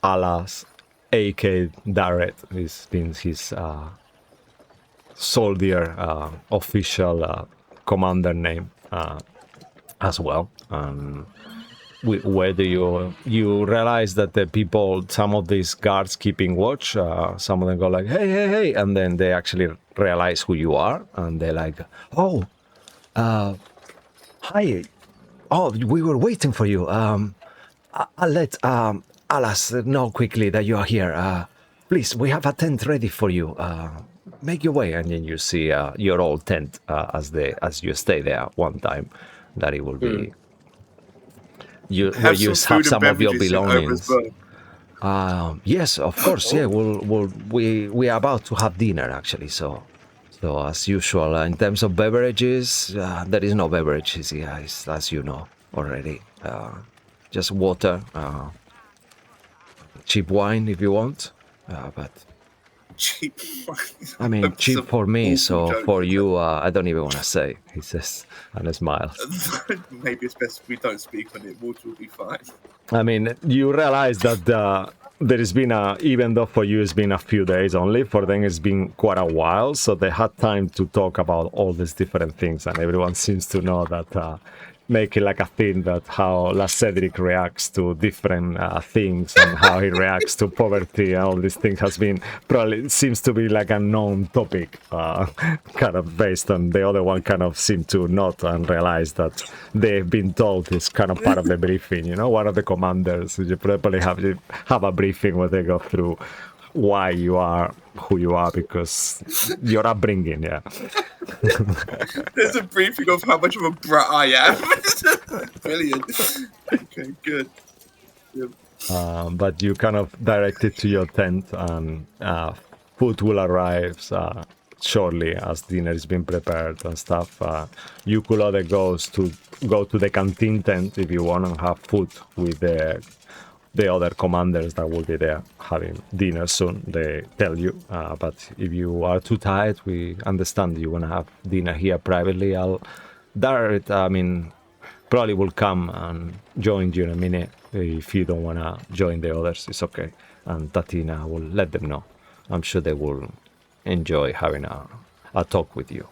Alas, A.K. Darrett, has been his soldier official commander name as well. Whether you realize that the people, some of these guards keeping watch, some of them go like, hey, and then they actually realize who you are, and they're like, oh, hi, oh, we were waiting for you. I'll let Alas know quickly that you are here. Please, we have a tent ready for you. Make your way, and then you see your old tent as you stay there one time. That it will be you where you have some of your belongings. Yes, of course. Yeah, we are about to have dinner actually. So as usual, in terms of beverages, there is no beverages here, as you know already. Just water, cheap wine if you want, but cheap wine. I mean, cheap for me, so for you, I don't even want to say, he says, and smiles. Maybe it's best if we don't speak on it. Water will be fine. I mean, you realize that there has been even though for you it's been a few days only, for them it's been quite a while, so they had time to talk about all these different things, and everyone seems to know that make it like a thing that how La Cedric reacts to different things and how he reacts to poverty and all these things has been probably seems to be like a known topic, kind of based on the other one kind of seemed to not and realize that they've been told is kind of part of the briefing. You know, one of the commanders, you probably have a briefing where they go through why you are who you are because your upbringing, yeah. There's a briefing of how much of a brat I am. Brilliant. Okay, good. Yeah. But you kind of direct it to your tent, and food will arrive shortly as dinner is being prepared and stuff. You could either go to the canteen tent if you want and have food with the other commanders that will be there having dinner soon. They tell you, but if you are too tired, we understand you want to have dinner here privately. Darrett, probably will come and join you in a minute. If you don't want to join the others, it's okay. And Tatina will let them know. I'm sure they will enjoy having a talk with you.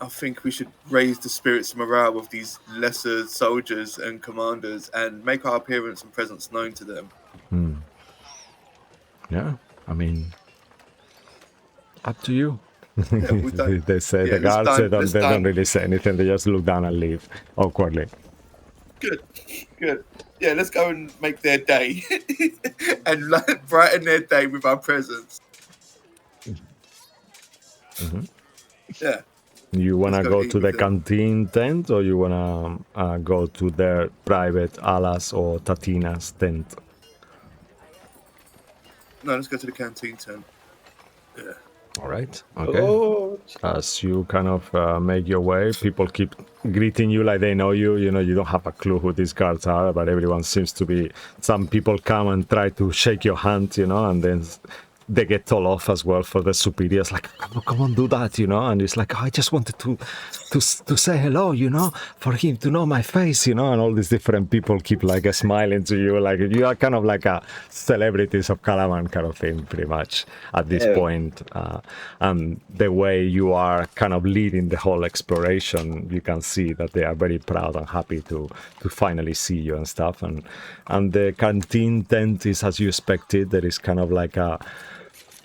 I think we should raise the spirits and morale of these lesser soldiers and commanders and make our appearance and presence known to them. Yeah, I mean, up to you. Yeah, they say the guards they don't really say anything. They just look down and leave awkwardly. Good. Yeah, let's go and make their day and brighten their day with our presence. Mm-hmm. Yeah. You want to go to the canteen tent, or you want to go to their private Alas or Tatina's tent? No, let's go to the canteen tent. Yeah. All right. Okay. As you kind of make your way, people keep greeting you like they know you. You know, you don't have a clue who these guards are, but everyone seems to be. Some people come and try to shake your hand, you know, and then they get told off as well for the superiors, like, come on, do that, you know. And it's like, I just wanted to say hello, you know, for him to know my face, you know. And all these different people keep like smiling to you, like you are kind of like a celebrities of Calaman kind of thing, pretty much at this point. And the way you are kind of leading the whole exploration, you can see that they are very proud and happy to finally see you and stuff. And the canteen tent is as you expected. There is kind of like a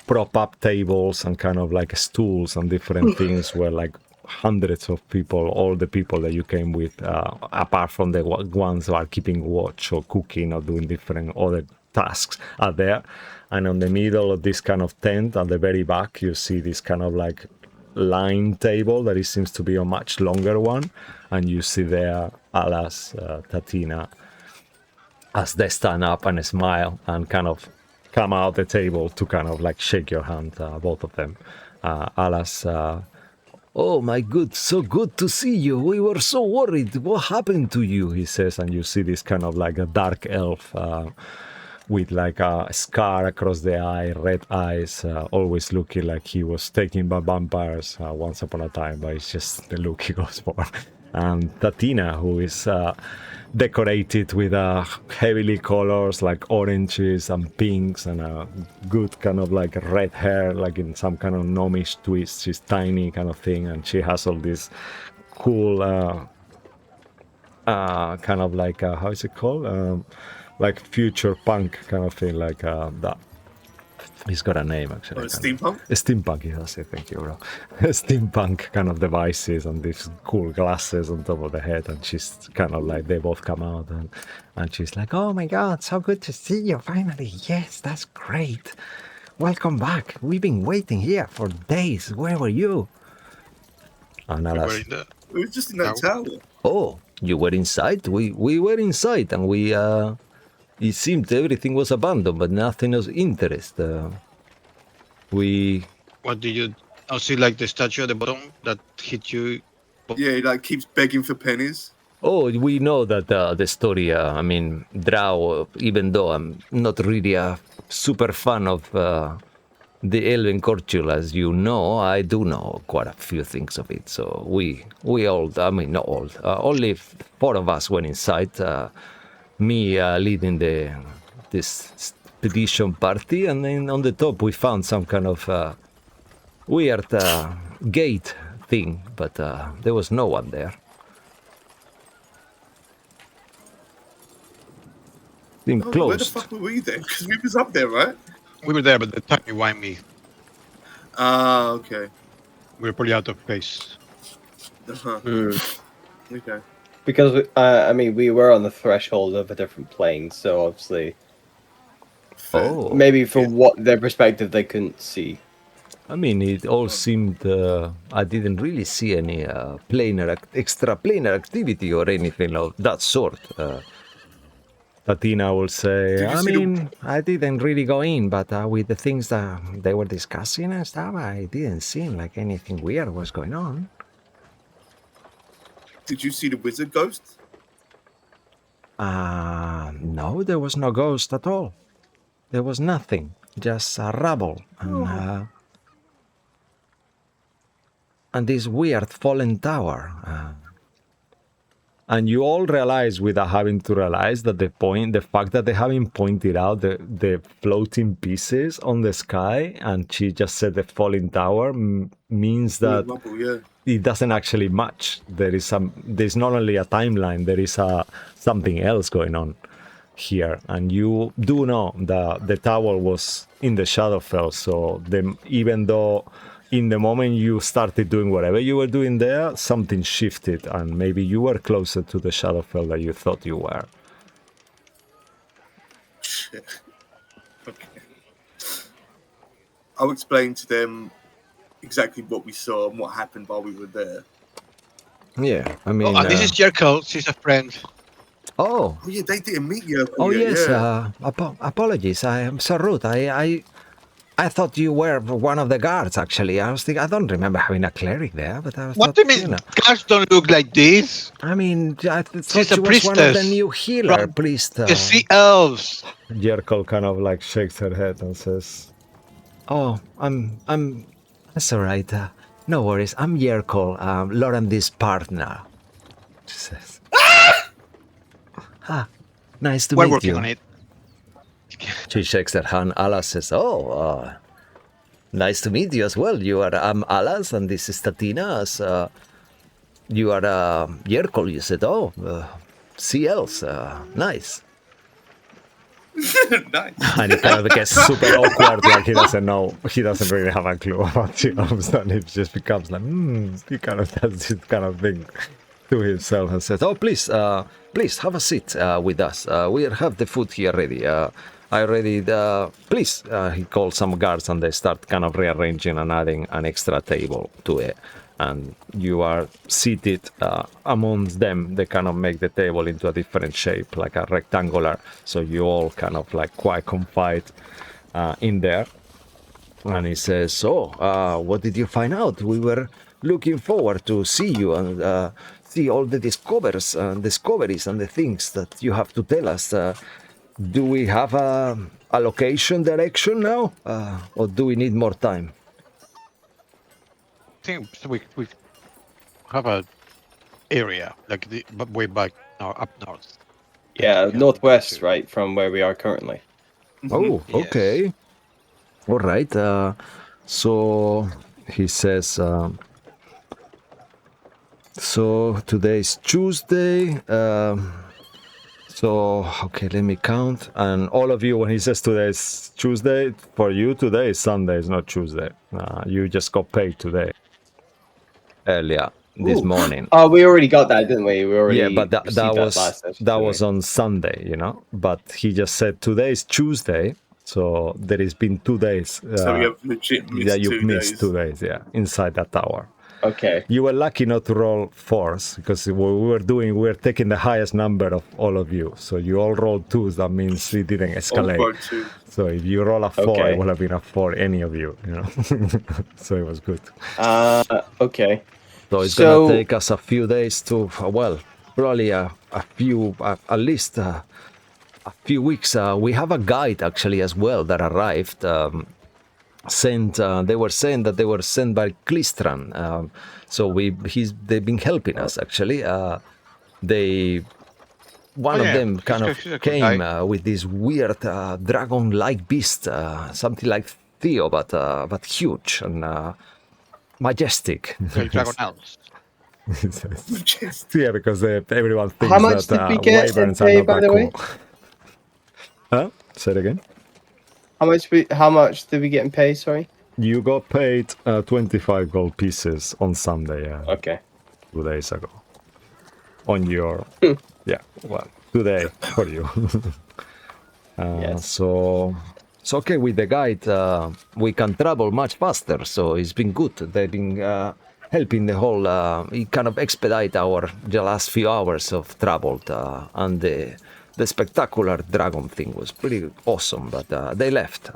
prop up tables and kind of like stools and different things where like hundreds of people, all the people that you came with, apart from the ones who are keeping watch or cooking or doing different other tasks, are there. And on the middle of this kind of tent, at the very back, you see this kind of like line table that it seems to be a much longer one. And you see there Alas, Tatina, as they stand up and smile and kind of come out the table to kind of like shake your hand, both of them. Alas, oh my good, so good to see you. We were so worried. What happened to you? He says, and you see this kind of like a dark elf with like a scar across the eye, red eyes, always looking like he was taken by vampires once upon a time, but it's just the look he goes for. And Tatina, who is decorated with heavily colors like oranges and pinks and a good kind of like red hair, like in some kind of gnomish twist. She's tiny kind of thing, and she has all this cool kind of like how is it called? Like future punk kind of thing, like that. He's got a name actually. Steampunk? Steampunk, yes, I thank you, bro. Steampunk kind of devices and these cool glasses on top of the head, and she's kind of like, they both come out and she's like, oh my god, so good to see you finally. Yes, that's great. Welcome back. We've been waiting here for days. Where were you? And We were just in that tower. Oh, you were inside? We were inside, and we it seemed everything was abandoned, but nothing of interest. What do you see, like the statue at the bottom that hit you? Yeah, he like keeps begging for pennies. Oh, we know that the story, I mean, Drow, even though I'm not really a super fan of the Elven culture, as you know, I do know quite a few things of it. So we all, I mean, not all, only 4 of us went inside. Me leading this expedition party, and then on the top we found some kind of weird gate thing, but there was no one there. Seemed closed. Where the fuck were we then? Because we was up there, right? We were there, but the time you wind me, Ah, okay. we were probably out of pace. Okay. Because I mean, we were on the threshold of a different plane, so obviously, maybe from what their perspective, they couldn't see. I mean, it all seemed. I didn't really see any extra planar activity or anything of that sort. Tatina will say, I mean, I didn't really go in, but with the things that they were discussing and stuff, I didn't seem like anything weird was going on. Did you see the wizard ghost? No, there was no ghost at all. There was nothing, just a rubble and this weird fallen tower. And you all realize, without having to realize, that the fact that they haven't pointed out the floating pieces on the sky, and she just said the falling tower, means that it doesn't actually match. There's not only a timeline, there is something else going on here. And you do know that the tower was in the Shadowfell, so even though in the moment you started doing whatever you were doing there, something shifted, and maybe you were closer to the Shadowfell than you thought you were. Shit. Okay. I'll explain to them exactly what we saw and what happened while we were there. Yeah, I mean... this is Jerkel. She's a friend. Oh, yeah, they didn't meet you. Oh, yes, apologies. I am so rude. I thought you were one of the guards, actually. I was thinking, I don't remember having a cleric there, but I was What do you mean? Guards don't look like this. I mean, I thought She's she a was priestess. one of the new healer priest. The sea elves. Jerkel kind of like shakes her head and says, Oh, that's all right. No worries. I'm Yerkol, Lauren's partner. She says. Nice to We're meet working you. on it. She shakes her hand. Alas says, "Oh, nice to meet you as well. I'm Alas, and this is Tatina's. You are Yerkol." You said, "Oh, CLs. Nice." Nice. And it kind of gets super awkward, like he doesn't know, he doesn't really have a clue about CLs, and it just becomes like, he kind of does this kind of thing to himself and says, "Oh, please, please have a seat with us. We have the food here ready. I already, please." He calls some guards and they start kind of rearranging and adding an extra table to it. And you are seated amongst them. They kind of make the table into a different shape, like a rectangular. So you all kind of like quite confide in there. And he says, "So, what did you find out? We were looking forward to see you and see all the discoveries and the things that you have to tell us. Do we have a location direction now, or do we need more time?" I think so we have a area like but way back up north. Yeah, northwest, right, from where we are currently. Oh, Yes. okay. All right. So he says, so today's Tuesday. So, okay, let me count. And all of you, when he says today is Tuesday, for you, today is Sunday, it's not Tuesday. You just got paid today. Earlier this morning. Oh, we already got that, didn't we? We already Yeah, but that was last session, that was on Sunday, you know. But he just said today is Tuesday, so there has been 2 days. So we have legit missed you've 2 missed days. 2 days, yeah, inside that tower. Okay. You were lucky not to roll 4s because we were taking the highest number of all of you. So you all rolled 2s. That means it didn't escalate. Rolled 2. So if you roll a 4, Okay. it would have been a 4 any of you, you know. So it was good. Okay. So it's gonna take us a few days to, probably a few, at least a few weeks. We have a guide actually as well that arrived. They were saying that they were sent by Klistran. So they've been helping us actually. One of them kind of came with this weird dragon-like beast, something like Theo, but huge and majestic. Like Dragonlance. Yeah, because everyone thinks how much that did we get wyverns in pay, are not by that the cool. way? Huh? Say it again. How much did we get in pay? Sorry. You got paid 25 gold pieces on Sunday. Okay. 2 days ago. On your today for you. Yes. So okay, with the guide we can travel much faster. So it's been good. They've been helping the whole. It kind of expedite the last few hours of travel, and the spectacular dragon thing was pretty awesome. But they left.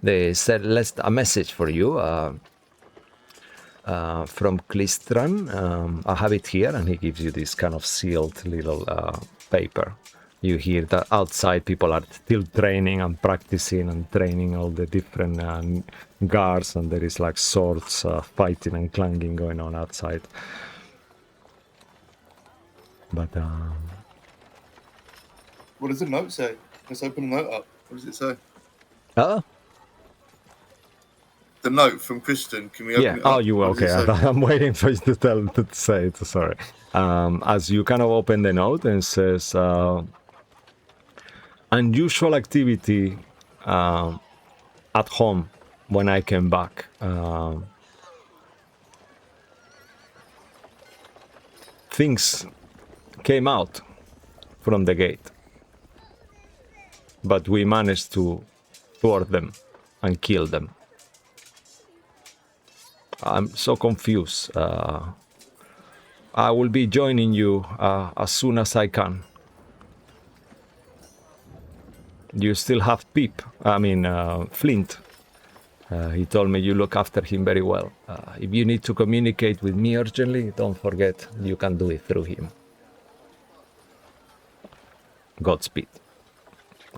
They said left a message for you. From Klistran. I have it here, and he gives you this kind of sealed little paper. You hear that outside people are still training and practicing and training all the different guards, and there is like swords fighting and clanging going on outside. But what does the note say? Let's open the note up. What does it say? The note from Kristen. Can we open it up? Oh, you were okay. I'm waiting for you to say it. Sorry. As you kind of open the note, and it says unusual activity at home when I came back. Things came out from the gate, but we managed to thwart them and kill them. I'm so confused. I will be joining you as soon as I can. You still have Flint. He told me you look after him very well. If you need to communicate with me urgently, don't forget you can do it through him. Godspeed.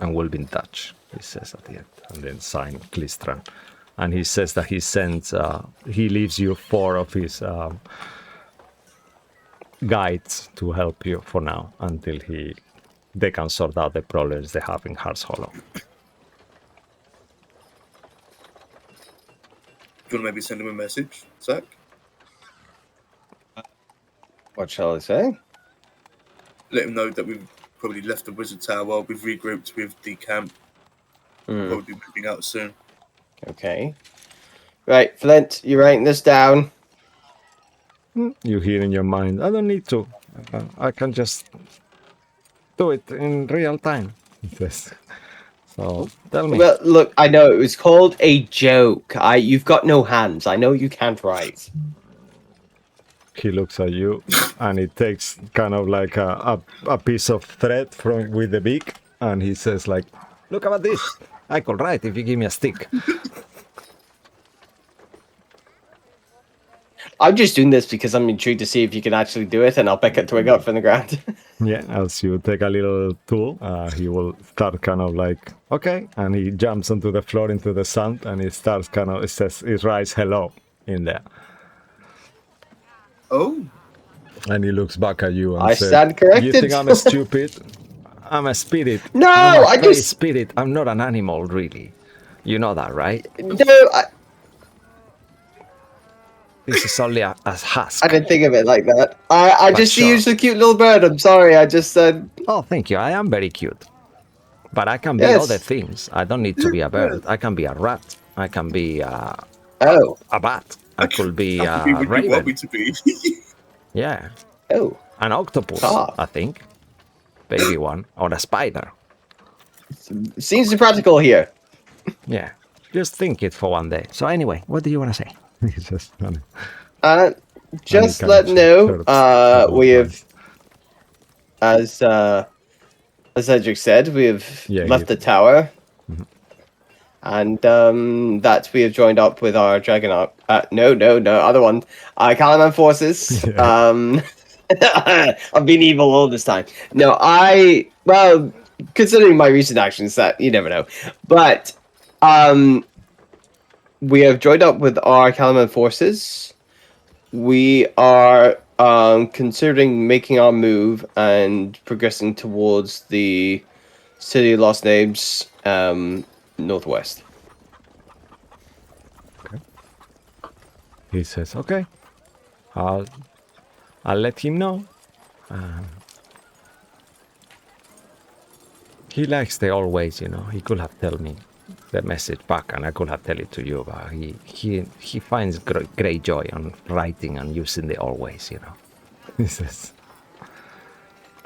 And we'll be in touch, he says at the end. And then sign Klistran. And he says that he leaves you 4 of his guides to help you for now until they can sort out the problems they have in Hearts Hollow. Do you want to maybe send him a message, Zach? What shall I say? Let him know that we've probably left the Wizard Tower, we've regrouped with the camp, we'll be moving out soon. Okay. Right, Flint, you're writing this down. You hear in your mind, I don't need to. I can just do it in real time. Yes. So tell me. Well, look, I know it was called a joke. You've got no hands. I know you can't write. He looks at you, and he takes kind of like a piece of thread from with the beak, and he says like, "Look about this. I could write if you give me a stick." I'm just doing this because I'm intrigued to see if you can actually do it, and I'll pick a twig up from the ground. Yeah, as you take a little tool, he will start kind of like, okay, and he jumps onto the floor into the sand, and he starts kind of, it writes hello in there. Oh. And he looks back at you and I says, stand corrected. "You think I'm stupid? I'm a spirit. No, I'm a I just... spirit. I'm not an animal, really. You know that, right? No, This is only a husk." I didn't think of it like that. I But just see sure. you as a cute little bird. I'm sorry. I just said... Oh, thank you. I am very cute. But I can be Yes. other things. I don't need to be a bird. I can be a rat. I can be a bat. I could be I could be a what you want me raven. to be. Yeah. Oh. An octopus, Ah. I think. Baby one. Or a spider. Seems practical here. Yeah. Just think it for one day. So anyway, what do you want to say? He says, Just kind let of know, chirps we have, advice. as Edric said, we have Yeah, left the tower, and that we have joined up with our Dragon other one, Calaman forces. Yeah. I've been evil all this time. No, well, considering my recent actions, that you never know, but we have joined up with our Calaman forces. We are considering making our move and progressing towards the City of Lost Names, northwest. Okay. He says, okay. I'll let him know. He likes the always, you know. He could have told me the message back, and I could have tell it to you, but he finds great joy on writing and using the always, you know. He says,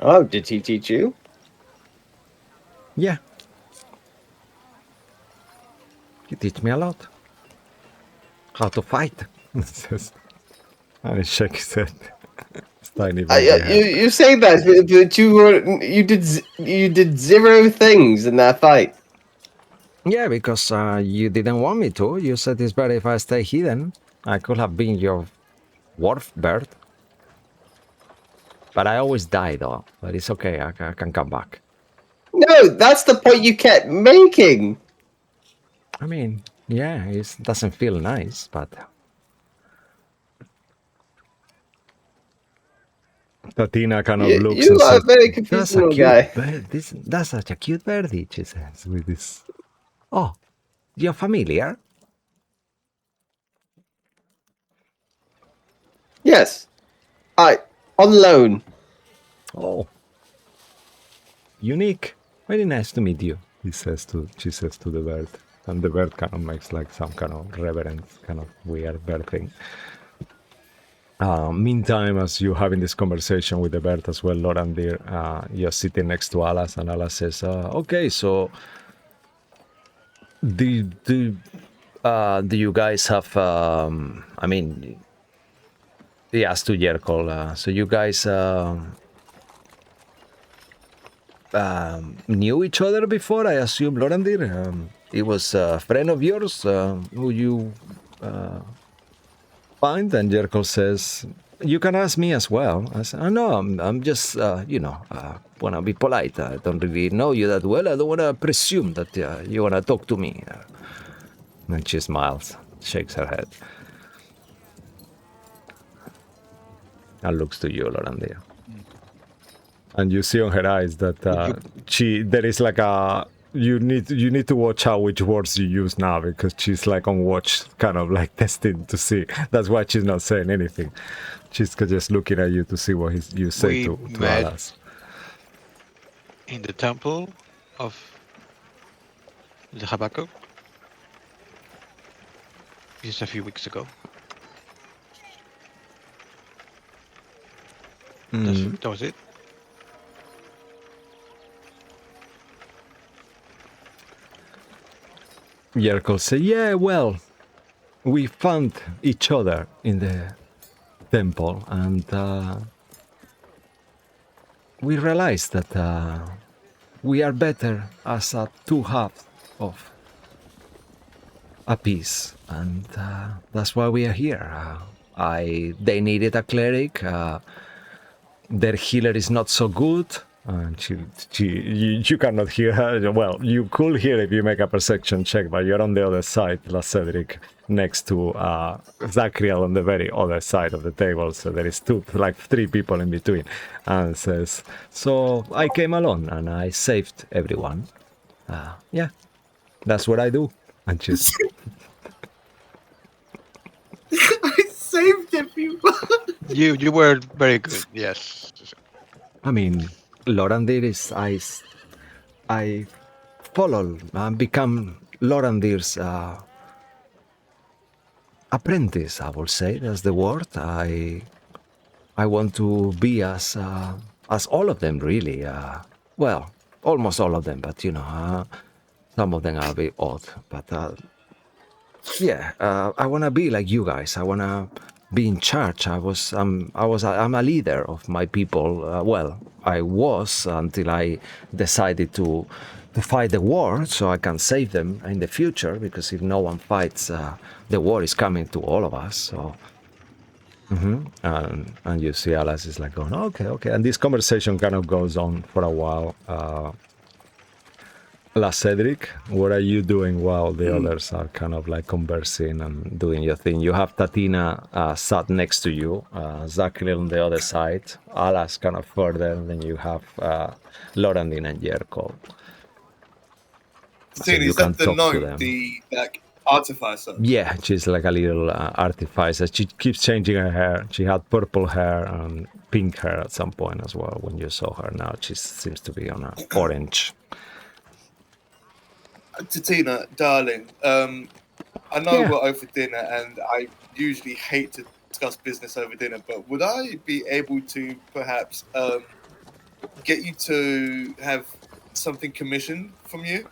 Oh, did he teach you? yeah. He teach me a lot. How to fight. He says, and he shakes his head. It's tiny baby head. You say that, but you did 0 things in that fight. Yeah, because you didn't want me to. You said it's better if I stay hidden. I could have been your wharf bird. But I always die, though. But it's okay. I can come back. No, that's the point you kept making. I mean, yeah, it doesn't feel nice, but... Tatina kind of looks You and are says, a very "That's confusing a little cute guy. bird. That's such a cute birdie," she says with this. Oh, you're familiar? Yes. On loan. Oh. Unique. Very nice to meet you, she says to the bird. And the bird kind of makes like some kind of reverence, kind of weird bird thing. Meantime, as you're having this conversation with the bird as well, Lorandir, you're sitting next to Alas, and Alas says, okay, so do you guys have, I mean, he asked to Yerkol, so you guys knew each other before, I assume, Lorandir? He was a friend of yours who you find? And Yerkol says, you can ask me as well. I said, oh, no, I'm just, want to be polite. I don't really know you that well. I don't want to presume that you want to talk to me. And she smiles, shakes her head. And looks to you, Lorandir. And you see on her eyes that there is like a you need to watch out which words you use now, because she's like on watch, kind of like testing to see. That's why she's not saying anything. She's just looking at you to see what you say to Alas. In the temple of the Habakkuk just a few weeks ago. That was it. Yerkol say, yeah, well, we found each other in the temple, and we realized that we are better as a two halves of a piece, and that's why we are here. They needed a cleric. Their healer is not so good. And you cannot hear her. Well, you could hear if you make a perception check, but you're on the other side, La Cedric, next to Zachriel on the very other side of the table. So there is three people in between. And says, so I came along and I saved everyone. Yeah, that's what I do. And she's... I saved everyone. You were very good, yes. I mean, Lorandir is... I follow and become Lorandir's apprentice, I will say. That's the word. I want to be as all of them, really. Well, almost all of them, but you know, some of them are a bit odd. But yeah, I want to be like you guys. I want to be in charge. I'm a leader of my people. Well, I was until I decided to fight the war, so I can save them in the future. Because if no one fights, the war is coming to all of us. So, and you see, Alice is like going, okay, and this conversation kind of goes on for a while. La Cedric, what are you doing while the others are kind of like conversing and doing your thing? You have Tatina sat next to you, Zachary on the other side, Alas kind of further, and then you have Lorandin and Yerko. So is that the gnome, the like artificer? Yeah, she's like a little artificer. She keeps changing her hair. She had purple hair and pink hair at some point as well when you saw her. Now she seems to be on orange. Tatina, darling, I know we're over dinner, and I usually hate to discuss business over dinner, but would I be able to perhaps get you to have something commissioned from you?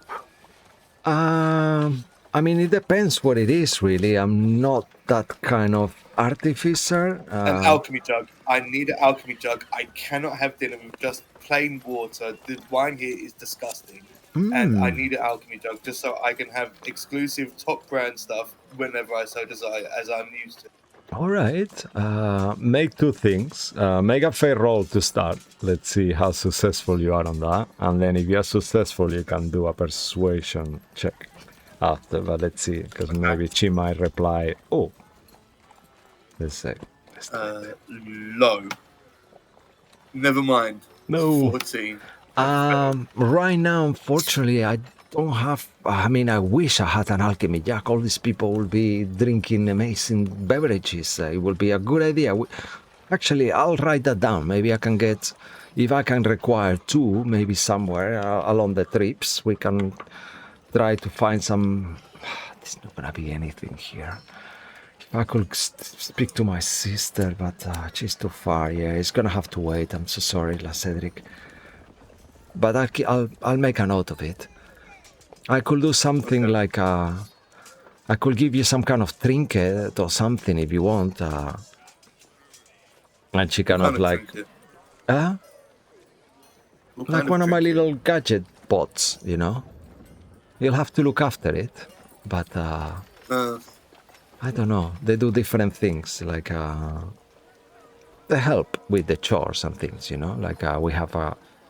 I mean, it depends what it is, really. I'm not that kind of artificer. An alchemy jug. I need an alchemy jug. I cannot have dinner with just plain water. The wine here is disgusting. And I need an alchemy jug just so I can have exclusive top brand stuff whenever I so desire, as I'm used to. All right. Make two things. Make a fair roll to start. Let's see how successful you are on that. And then if you're successful, you can do a persuasion check after. But let's see, because maybe she might reply, oh. Let's see. Low. Never mind. No. 14. Right now, unfortunately, I don't have... I mean, I wish I had an alchemy jug. All these people will be drinking amazing beverages. It will be a good idea. Actually, I'll write that down. Maybe I can get... If I can require two, maybe somewhere along the trips, we can try to find some... There's not going to be anything here. If I could speak to my sister, but she's too far. Yeah, it's going to have to wait. I'm so sorry, La Cedric. But I'll make a note of it. I could do something like I could give you some kind of trinket or something if you want. And she kind of like, like one of my little gadget bots, you know. You'll have to look after it, but I don't know. They do different things, like they help with the chores and things, you know. Like we have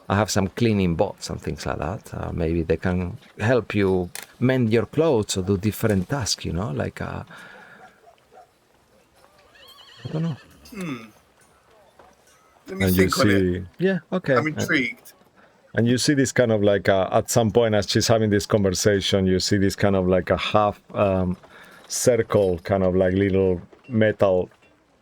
I have some cleaning bots and things like that. Maybe they can help you mend your clothes or do different tasks, you know, like, I don't know. Let me And you think on it. see, yeah, okay. I'm intrigued. And you see this kind of like at some point as she's having this conversation, you see this kind of like a half circle, kind of like little metal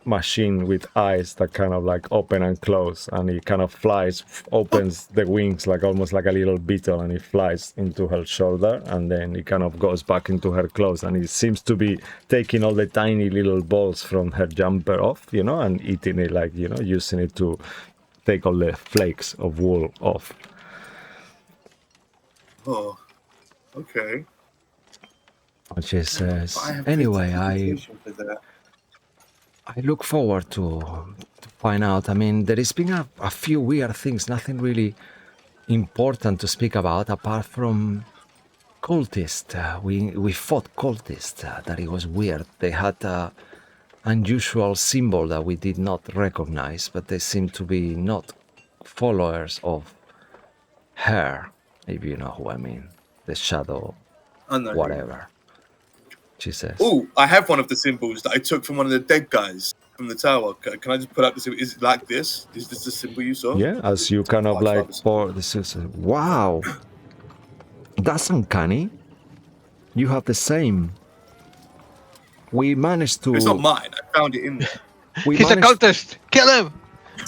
machine with eyes that kind of like open and close, and it kind of flies, opens the wings like almost like a little beetle, and it flies into her shoulder, and then it kind of goes back into her clothes, and it seems to be taking all the tiny little balls from her jumper off, you know, and eating it, like, you know, using it to take all the flakes of wool off. Oh, okay. And she says, I have anyway, for that. I look forward to find out. I mean, there has been a few weird things, nothing really important to speak about apart from cultists. We fought cultists. That it was weird. They had a unusual symbol that we did not recognize, but they seemed to be not followers of her, if you know who I mean. The shadow, whatever. She says. Oh, I have one of the symbols that I took from one of the dead guys from the tower. Can I just put up the symbol? Is it like this? Is this the symbol you saw? Yeah, as you kind of like pour this is wow. That's uncanny. You have the same. We managed to. It's not mine. I found it in there. He's a cultist. Kill him.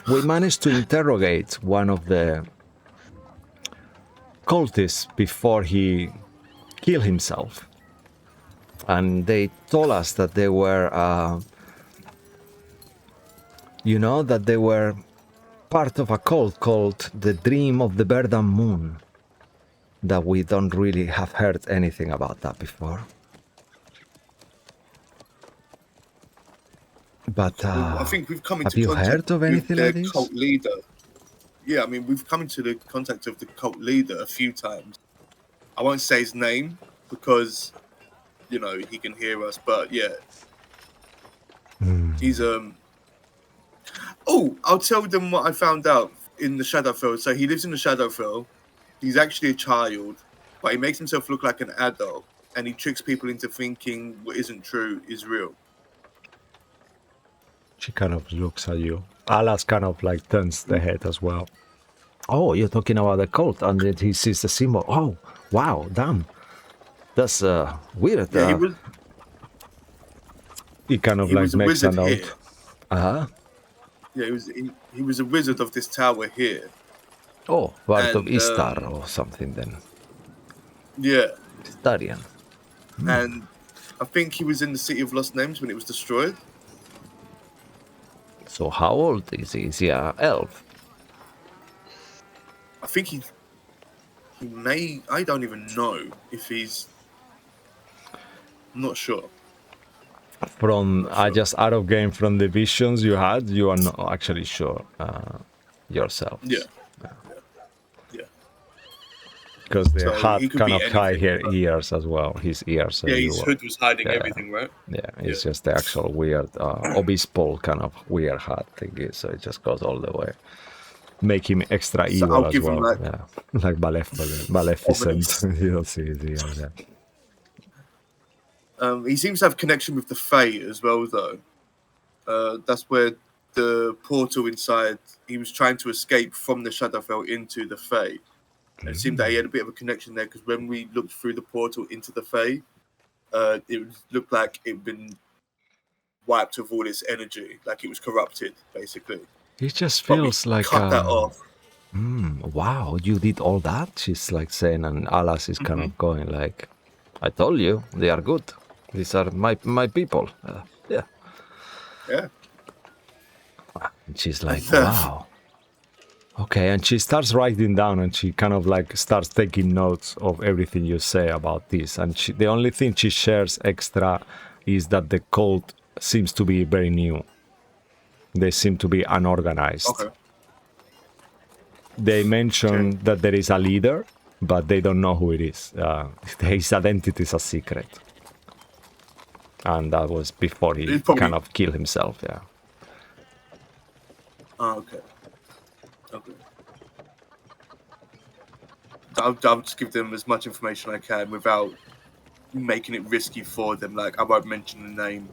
We managed to interrogate one of the cultists before he killed himself. And they told us that they were, you know, that they were part of a cult called the Dream of the Bird and Moon. That we don't really have heard anything about that before. But I think we've come into have you contact heard of anything with like their this? cult leader. Yeah, I mean, we've come into the contact of the cult leader a few times. I won't say his name because, you know, he can hear us. But yeah, he's Oh, I'll tell them what I found out in the Shadowfell. So he lives in the Shadowfell. He's actually a child, but he makes himself look like an adult, and he tricks people into thinking what isn't true is real. She kind of looks at you. Alas kind of like turns the head as well. Oh, you're talking about the cult, and then he sees the symbol. Oh, wow, damn. That's weird. Yeah, he kind of like makes a note. Yeah, he was a wizard of this tower here. Oh, part of Istar or something then. Yeah. Istarian. And I think he was in the City of Lost Names when it was destroyed. So how old is he? Is he an elf? I think he may. I don't even know if he's. I'm not sure. From just out of game from the visions you had, you are not actually sure yourself. Yeah. Because the hat kind of hide her but... ears as well. His ears. Yeah, his hood was hiding everything, right? Yeah, it's just the actual weird obispal kind of weird hat thingy. So it just goes all the way. Make him extra evil I'll as give well. Him like Maleficent. You'll see his ears. Yeah. He seems to have connection with the Fae as well, though. That's where the portal inside. He was trying to escape from the Shadowfell into the Fae. It seemed that he had a bit of a connection there because when we looked through the portal into the Fae, it looked like it'd been wiped of all its energy, like it was corrupted, basically. It just feels like cut that off. Wow, you did all that? She's like saying, and Alas is kind of going like, I told you, they are good. These are my people. Yeah. And she's like, wow. Okay, and she starts writing down, and she kind of like starts taking notes of everything you say about this. And the only thing she shares extra is that the cult seems to be very new. They seem to be unorganized. Okay. They mention that there is a leader, but they don't know who it is. His identity is a secret. And that was before he kind of killed himself, yeah. Oh, okay. I'll just give them as much information I can without making it risky for them. Like, I won't mention the name.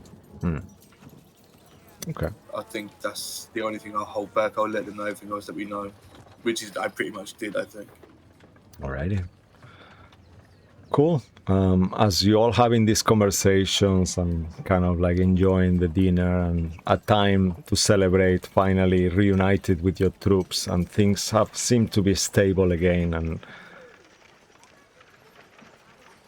Okay. I think that's the only thing I'll hold back. I'll let them know everything else that we know, which is I pretty much did, I think. Alrighty. Cool. As you all having these conversations and kind of like enjoying the dinner and a time to celebrate finally reunited with your troops, and things have seemed to be stable again, and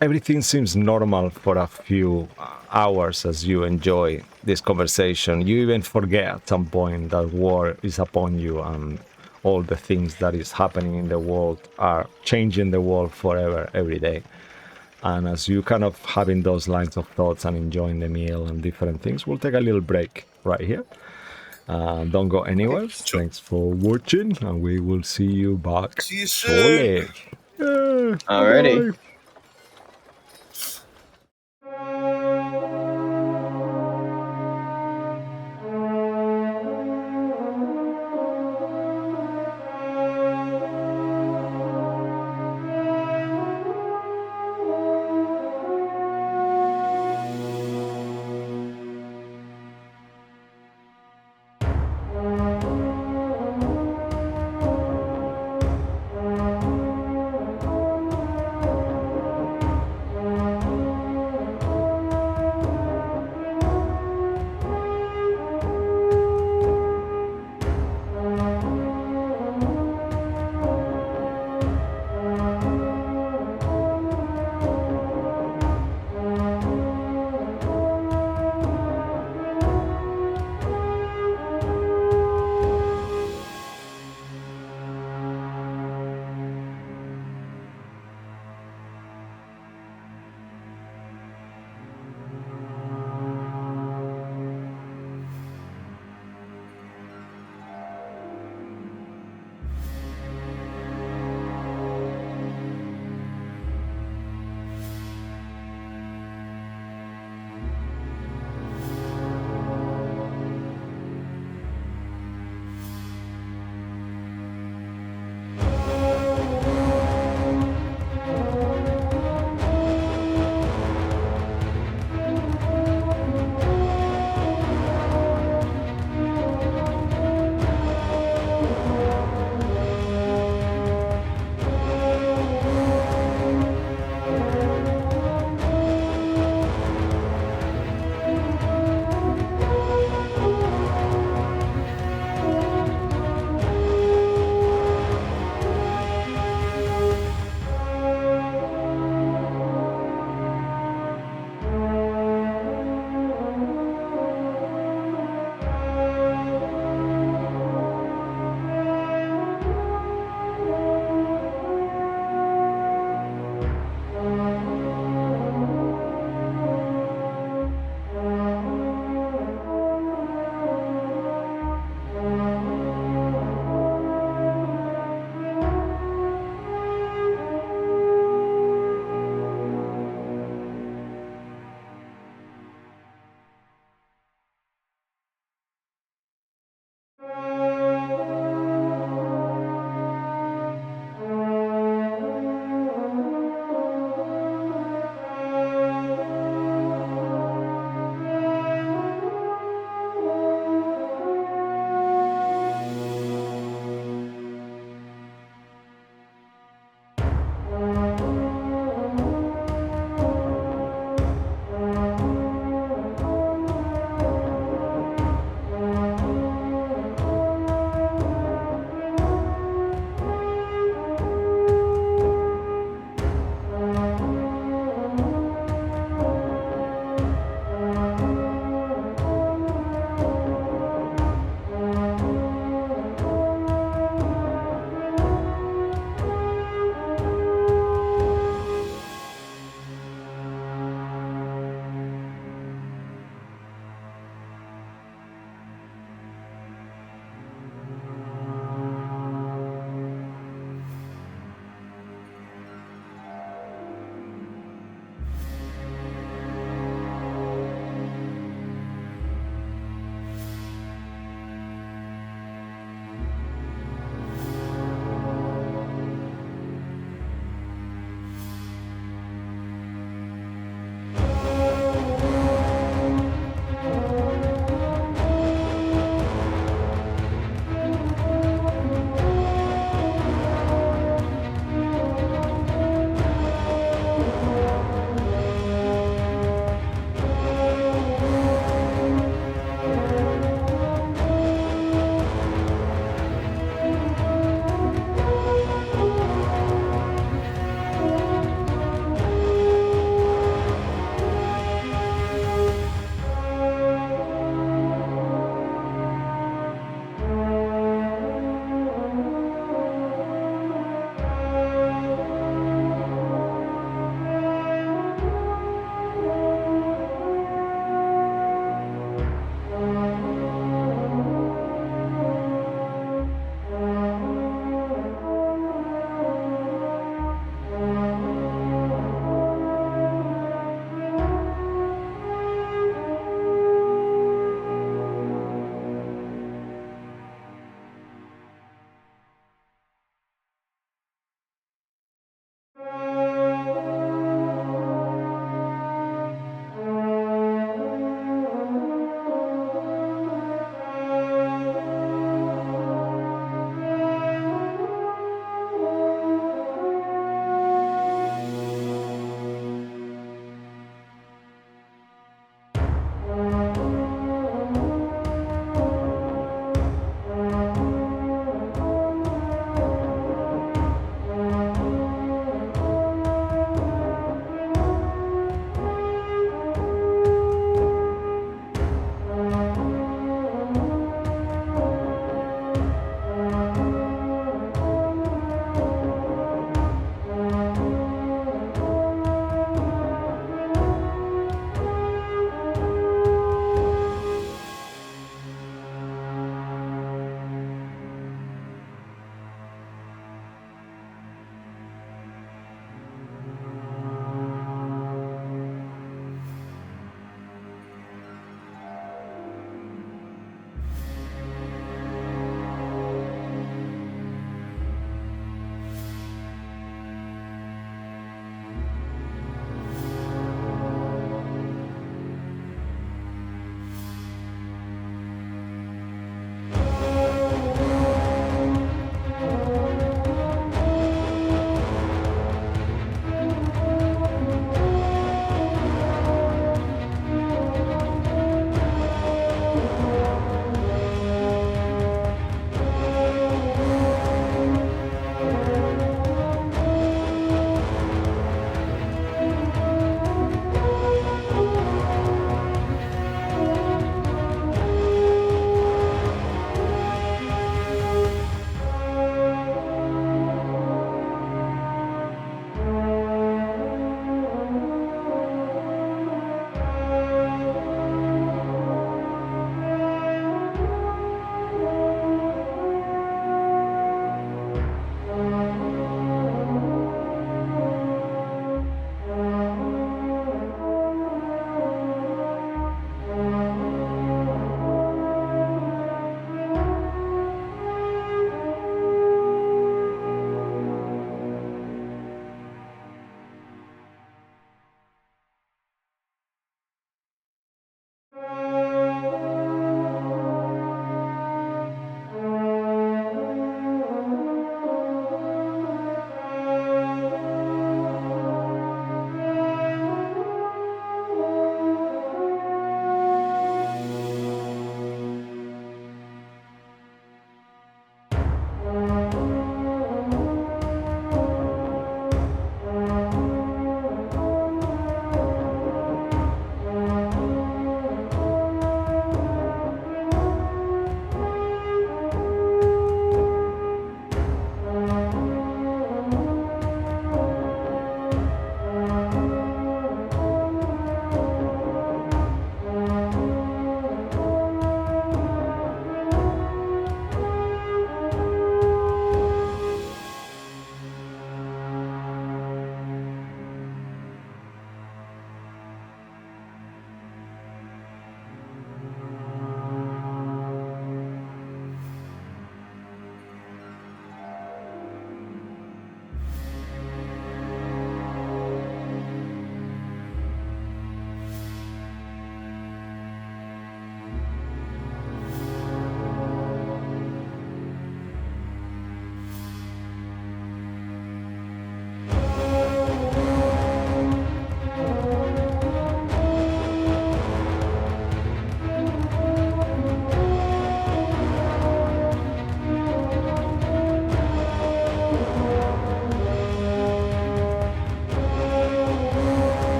everything seems normal for a few hours as you enjoy this conversation. You even forget at some point that war is upon you, and all the things that is happening in the world are changing the world forever every day. And as you kind of having those lines of thoughts and enjoying the meal and different things, we'll take a little break right here. Don't go anywhere. Sure. Thanks for watching, and we will see you back See you soon. shortly. Yeah, Alrighty. bye-bye.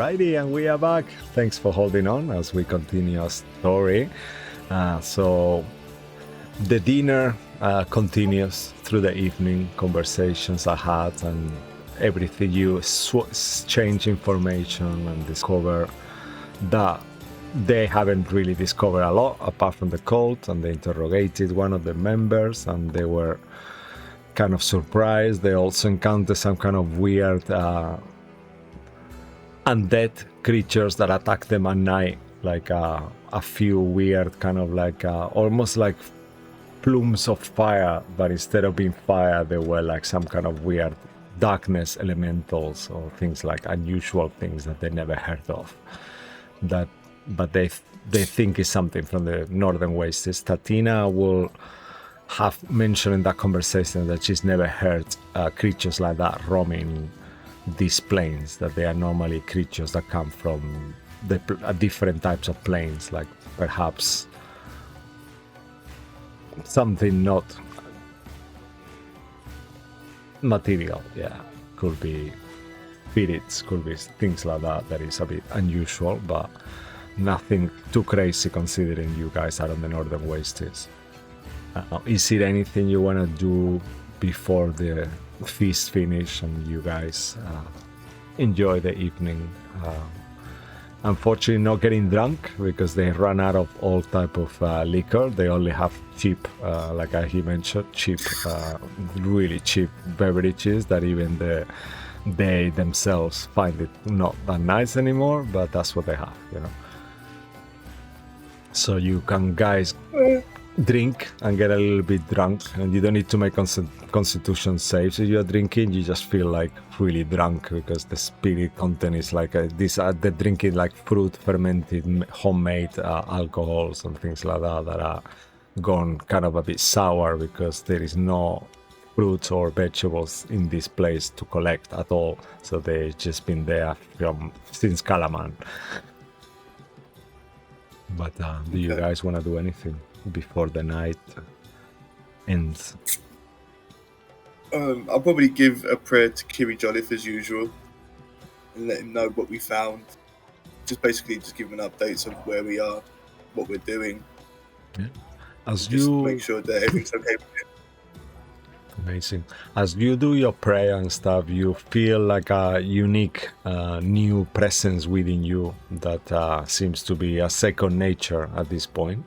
Alrighty, and we are back. Thanks for holding on as we continue our story. So the dinner continues through the evening. Conversations are had, and everything you exchange information and discover that they haven't really discovered a lot apart from the cult, and they interrogated one of the members and they were kind of surprised. They also encountered some kind of weird undead creatures that attack them at night, like a few weird kind of like almost like plumes of fire, but instead of being fire they were like some kind of weird darkness elementals or things like unusual things that they never heard of, but they think is something from the northern wastes. Tatina will have mentioned in that conversation that she's never heard creatures like that roaming these plains, that they are normally creatures that come from the different types of plains, like perhaps something not material. Yeah, could be spirits, could be things like that is a bit unusual, but nothing too crazy considering you guys are on the northern wastes. Is there anything you want to do before the feast finish and you guys enjoy the evening? Unfortunately not getting drunk because they run out of all type of liquor. They only have cheap, like he mentioned, cheap, really cheap beverages that even they themselves find it not that nice anymore, but that's what they have, you know. So you can guys drink and get a little bit drunk, and you don't need to make constitution saves if you're drinking. You just feel like really drunk because the spirit content is like they're drinking like fruit fermented homemade alcohols and things like that are gone kind of a bit sour because there is no fruits or vegetables in this place to collect at all, so they've just been there since Kalaman. But do you guys want to do anything before the night ends? I'll probably give a prayer to Kiri Jolliffe as usual and let him know what we found. Just giving updates of where we are, what we're doing. Yeah. Make sure that everything's okay with him. Amazing. As you do your prayer and stuff, you feel like a unique new presence within you that seems to be a second nature at this point.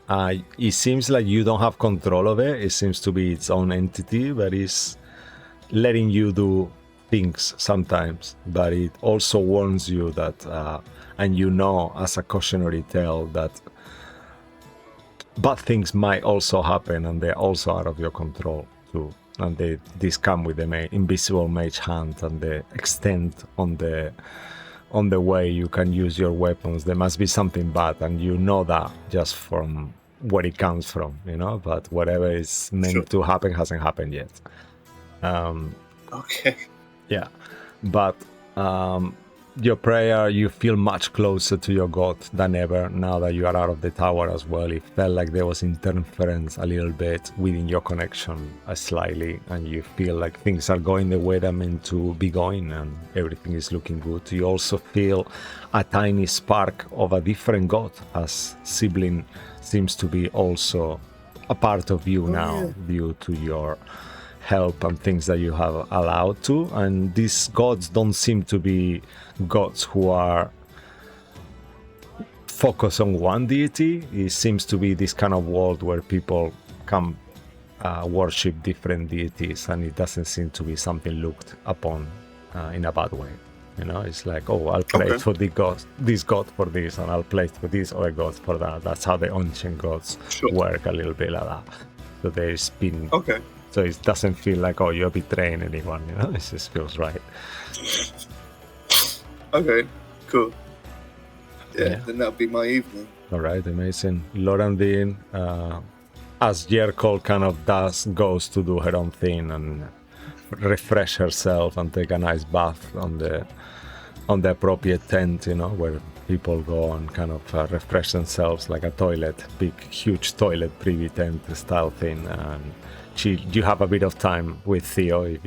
It seems like you don't have control of it. It seems to be its own entity, but it's letting you do things sometimes. But it also warns you that, and you know as a cautionary tale that bad things might also happen, and they're also out of your control too. And these come with the invisible mage hand and the extent on the way you can use your weapons. There must be something bad, and you know that just from where it comes from, you know. But whatever is meant to happen hasn't happened yet. Okay. Yeah, but your prayer, you feel much closer to your god than ever now that you are out of the tower as well. It felt like there was interference a little bit within your connection slightly, and you feel like things are going the way they're meant to be going and everything is looking good. You also feel a tiny spark of a different god, as sibling seems to be also a part of you now due to your help and things that you have allowed to. And these gods don't seem to be gods who are focused on one deity. It seems to be this kind of world where people come worship different deities, and it doesn't seem to be something looked upon in a bad way. You know, it's like, oh, I'll pray for this god for this, and I'll pray for this other god for that. That's how the ancient gods work, a little bit like that. So there's been so it doesn't feel like, oh, you're betraying anyone, you know. It just feels right. Okay, cool. Yeah, then that'll be my evening. All right, amazing. Lorandine, as Yerkol kind of goes to do her own thing and refresh herself and take a nice bath on the appropriate tent, you know, where people go and kind of refresh themselves, like a toilet, big, huge toilet privy tent style thing. And you have a bit of time with Theo if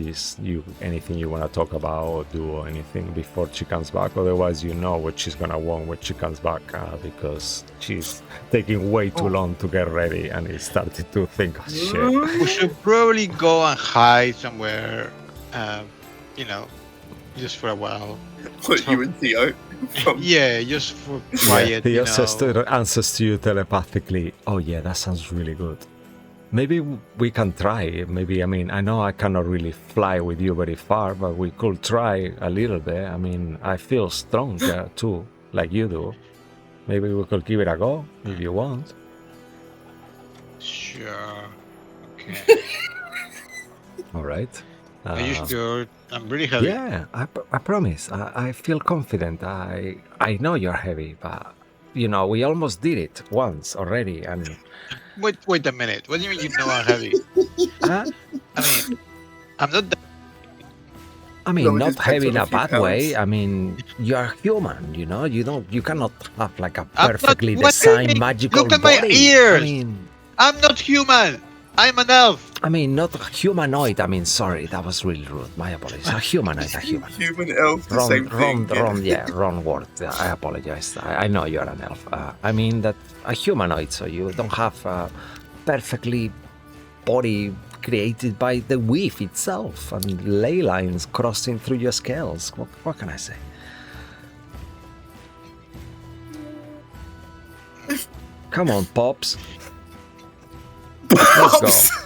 anything you want to talk about or do or anything before she comes back. Otherwise, you know what she's gonna want when she comes back because she's taking way too long to get ready and he started to think, oh, shit. We should probably go and hide somewhere, just for a while. What, you and Theo? Yeah, just for quiet. Theo answers to you telepathically, oh yeah, that sounds really good. Maybe we can try. Maybe, I know I cannot really fly with you very far, but we could try a little bit. I feel stronger too, like you do. Maybe we could give it a go if you want. Sure. Okay. All right. Are you sure? I'm really heavy. Yeah, I promise. I feel confident. I know you're heavy, but we almost did it once already. And wait a minute. What do you mean you know I'm heavy? huh? I'm not. Not heavy in a bad way. You're human. You cannot have like a perfectly designed magical body. Look at body. my ears. I'm not human. I'm an elf. Not humanoid. Sorry, that was really rude. My apologies. A humanoid, a human. Human elf, the same thing. Wrong word. I apologize. I know you're an elf. That a humanoid, so you don't have a perfectly body created by the weave itself and ley lines crossing through your scales. What can I say? Come on, Pops. Let's go.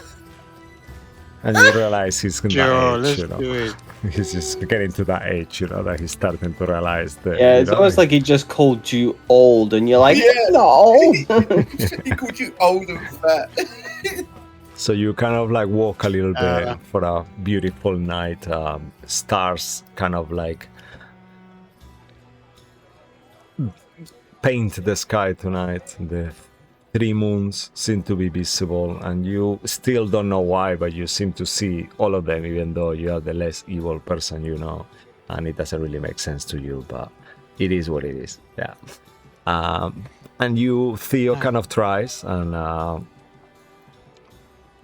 And you realize he's in that age, do it. He's just getting to that age, that he's starting to realize that. Yeah, it's almost like he just called you old, and you're like, no. He called you old and fat. So you kind of like walk a little bit for a beautiful night. Stars kind of like paint the sky tonight. The 3 moons seem to be visible, and you still don't know why, but you seem to see all of them, even though you are the less evil person and it doesn't really make sense to you, but it is what it is. Yeah. And Theo kind of tries, and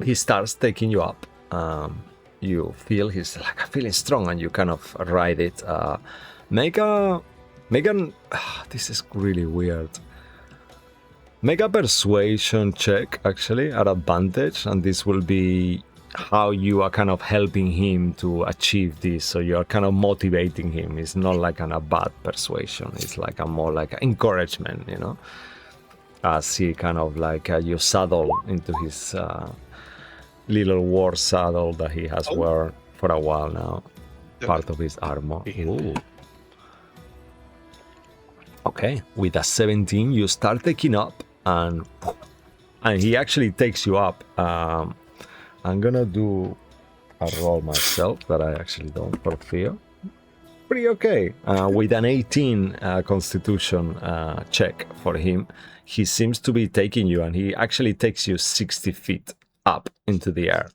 he starts taking you up. You feel he's like feeling strong, and you kind of ride it. This is really weird. Make a persuasion check, actually, at advantage, and this will be how you are kind of helping him to achieve this. So you are kind of motivating him. It's not like a bad persuasion. It's like a more like encouragement, as he kind of like you saddle into his little war saddle that he has worn for a while now, part of his armor. Ooh. Okay, with a 17, you start taking up. And he actually takes you up. I'm gonna do a roll myself that I actually don't for Theo. Pretty okay. With an 18 constitution check for him, he seems to be taking you, and he actually takes you 60 feet up into the air.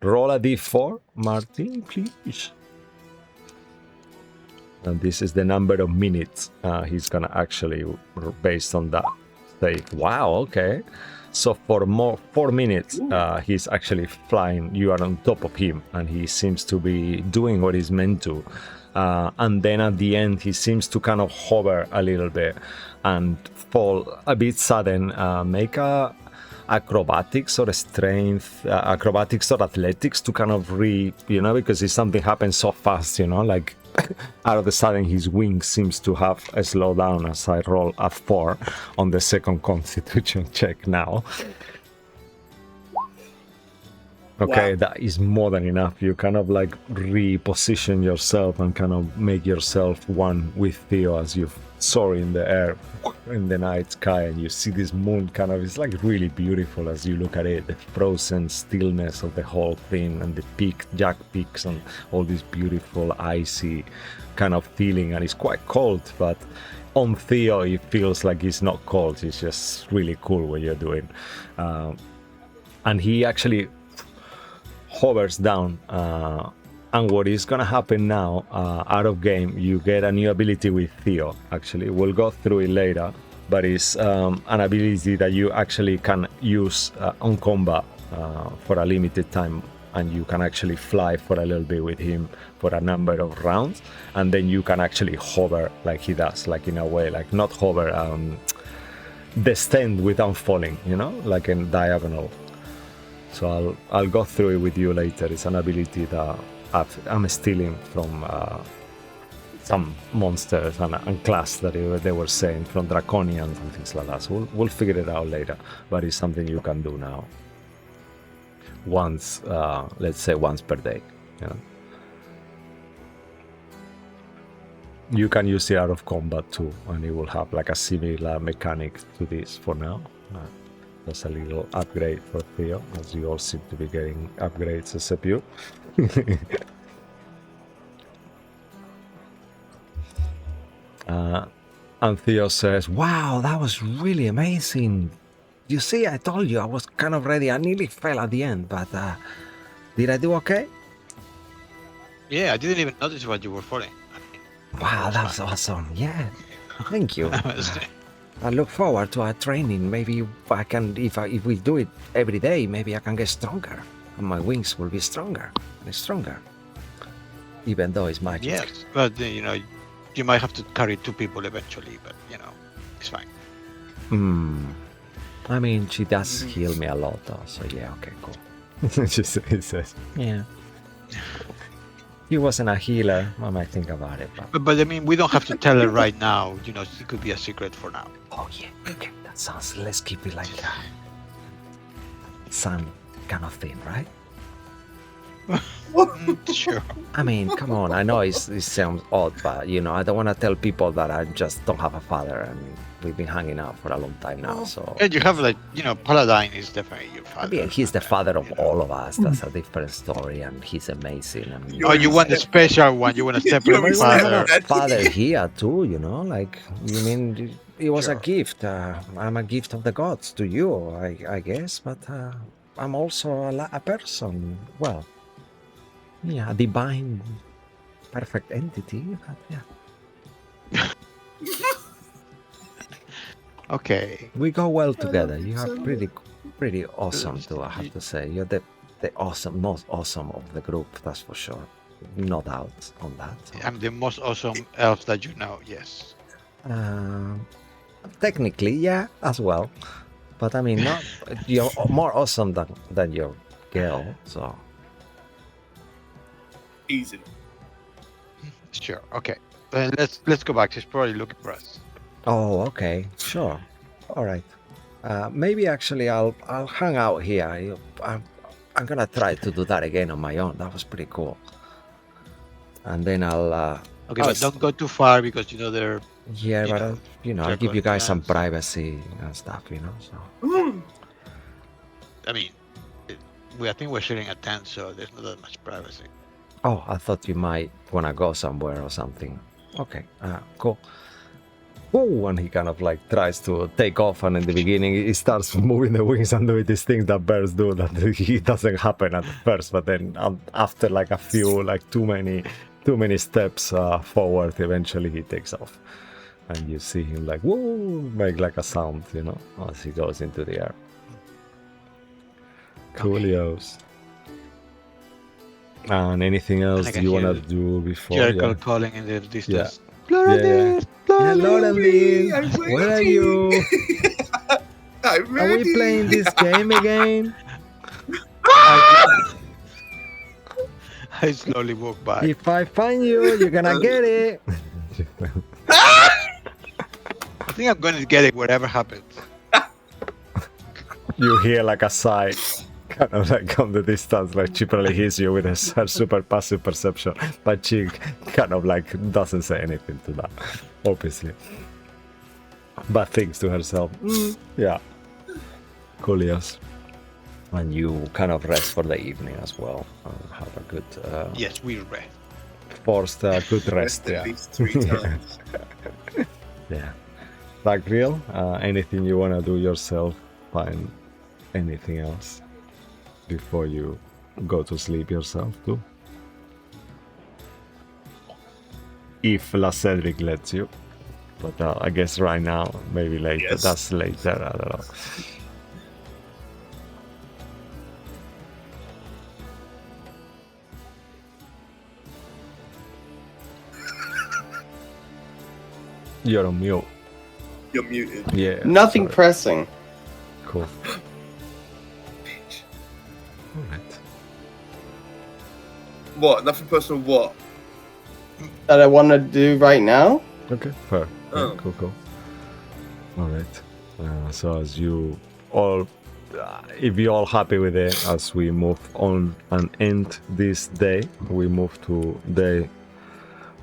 Roll a d4, Martin, please. And this is the number of minutes he's gonna actually, based on that, say, wow, okay. So for 4 minutes, he's actually flying. You are on top of him, and he seems to be doing what he's meant to. And then at the end, he seems to kind of hover a little bit and fall a bit sudden. Make a acrobatics or strength, acrobatics or athletics to kind of because if something happens so fast, like out of the sudden his wings seems to have a slowdown as I roll a 4 on the second constitution check now. Okay, wow. That is more than enough. You kind of like reposition yourself and kind of make yourself one with Theo as you soar in the air in the night sky, and you see this moon kind of, it's like really beautiful as you look at it, the frozen stillness of the whole thing, and the jack peaks and all this beautiful icy kind of feeling, and it's quite cold, but on Theo it feels like it's not cold, it's just really cool what you're doing. And he actually hovers down, and what is gonna happen now, out of game, you get a new ability with Theo. Actually, we'll go through it later. but it's an ability that you actually can use on combat for a limited time, and you can actually fly for a little bit with him for a number of rounds, and then you can actually hover like he does, like in a way, like not hover, descend without falling, you know, like in diagonal. So I'll go through it with you later. It's an ability that I'm stealing from some monsters and class that they were saying from Draconians and things like that. So we'll figure it out later, but it's something you can do now. Once, let's say once per day. You know? You can use it out of combat too, and it will have like a similar mechanic to this for now. That's a little upgrade for Theo, as you all seem to be getting upgrades except you. And Theo says, wow, that was really amazing. You see, I told you I was kind of ready. I nearly fell at the end, but did I do okay? Yeah, I didn't even notice what you were falling. Wow, that was awesome. Yeah, thank you. I look forward to our training. Maybe I can, if we do it every day, maybe I can get stronger, and my wings will be stronger and stronger. Even though it's magic. Yes, but you know, you might have to carry 2 people eventually, but you know, it's fine. I mean, she does heal me a lot, though. So yeah, okay, cool. He says, yeah. He wasn't a healer. I might think about it, But I mean, we don't have to tell her right now. You know, it could be a secret for now. Oh yeah, okay. That sounds. Let's keep it like some kind of thing, right? Sure. I mean, come on. I know it sounds odd, but you know, I don't want to tell people that I just don't have a father, and we've been hanging out for a long time now. So. And you have, like, you know, Paladine is definitely your father. I mean, he's the father of all of us. That's a different story, and he's amazing. And you want the special one? You want a separate father? Father here too, you know. Like, you mean it was a gift? I'm a gift of the gods to you, I guess. But I'm also a person. Well. Yeah, a divine, perfect entity. But yeah. Okay. We go well together. You are pretty awesome too, I have to say. You're the most awesome of the group, that's for sure. No doubt on that. So. I'm the most awesome elf that you know, yes. Technically, yeah, as well. But I mean, not you're more awesome than your girl, so. Easy. Sure. Okay. Let's go back. She's probably looking for us. Oh, okay. Sure. All right. Maybe actually I'll hang out here. I'm gonna try to do that again on my own. That was pretty cool. And then I'll. Okay, but don't go too far because you know they're. Yeah, but I'll give you guys some privacy and stuff, you know. So. I mean, I think we're sharing a tent, so there's not that much privacy. Oh, I thought you might want to go somewhere or something. Okay, cool. Oh, and he kind of like tries to take off, and in the beginning he starts moving the wings and doing these things that birds do that it doesn't happen at first, but then after like a few, like too many steps forward, eventually he takes off. And you see him like, whoa, make like a sound, you know, as he goes into the air. Coolios. And anything else you want to do before? Jericho calling in the distance. Yeah. Lorenz, where are you? Are we playing this game again? I slowly walk by. If I find you, you're gonna get it. I think I'm gonna get it whatever happens. You hear like a sigh. Kind of like on the distance, like she probably hears you with her super passive perception, but she kind of like doesn't say anything to that, obviously. But thinks to herself, yeah, coolios. And you kind of rest for the evening as well. Have a good. Yes, we rest. Forced good rest. At least 3 times. Yeah. Like real? Anything you want to do yourself? Find anything else before you go to sleep yourself too? If La Cedric lets you. but I guess right now, maybe later. Yes. That's later. I don't know. You're on mute. You're muted. Yeah. Nothing sorry. pressing. Cool. Bitch. All right. What? Nothing personal. What? That I want to do right now. Okay. Fair. Oh. Yeah, cool. All right. So as you all, if you're all happy with it, as we move on and end this day, we move to the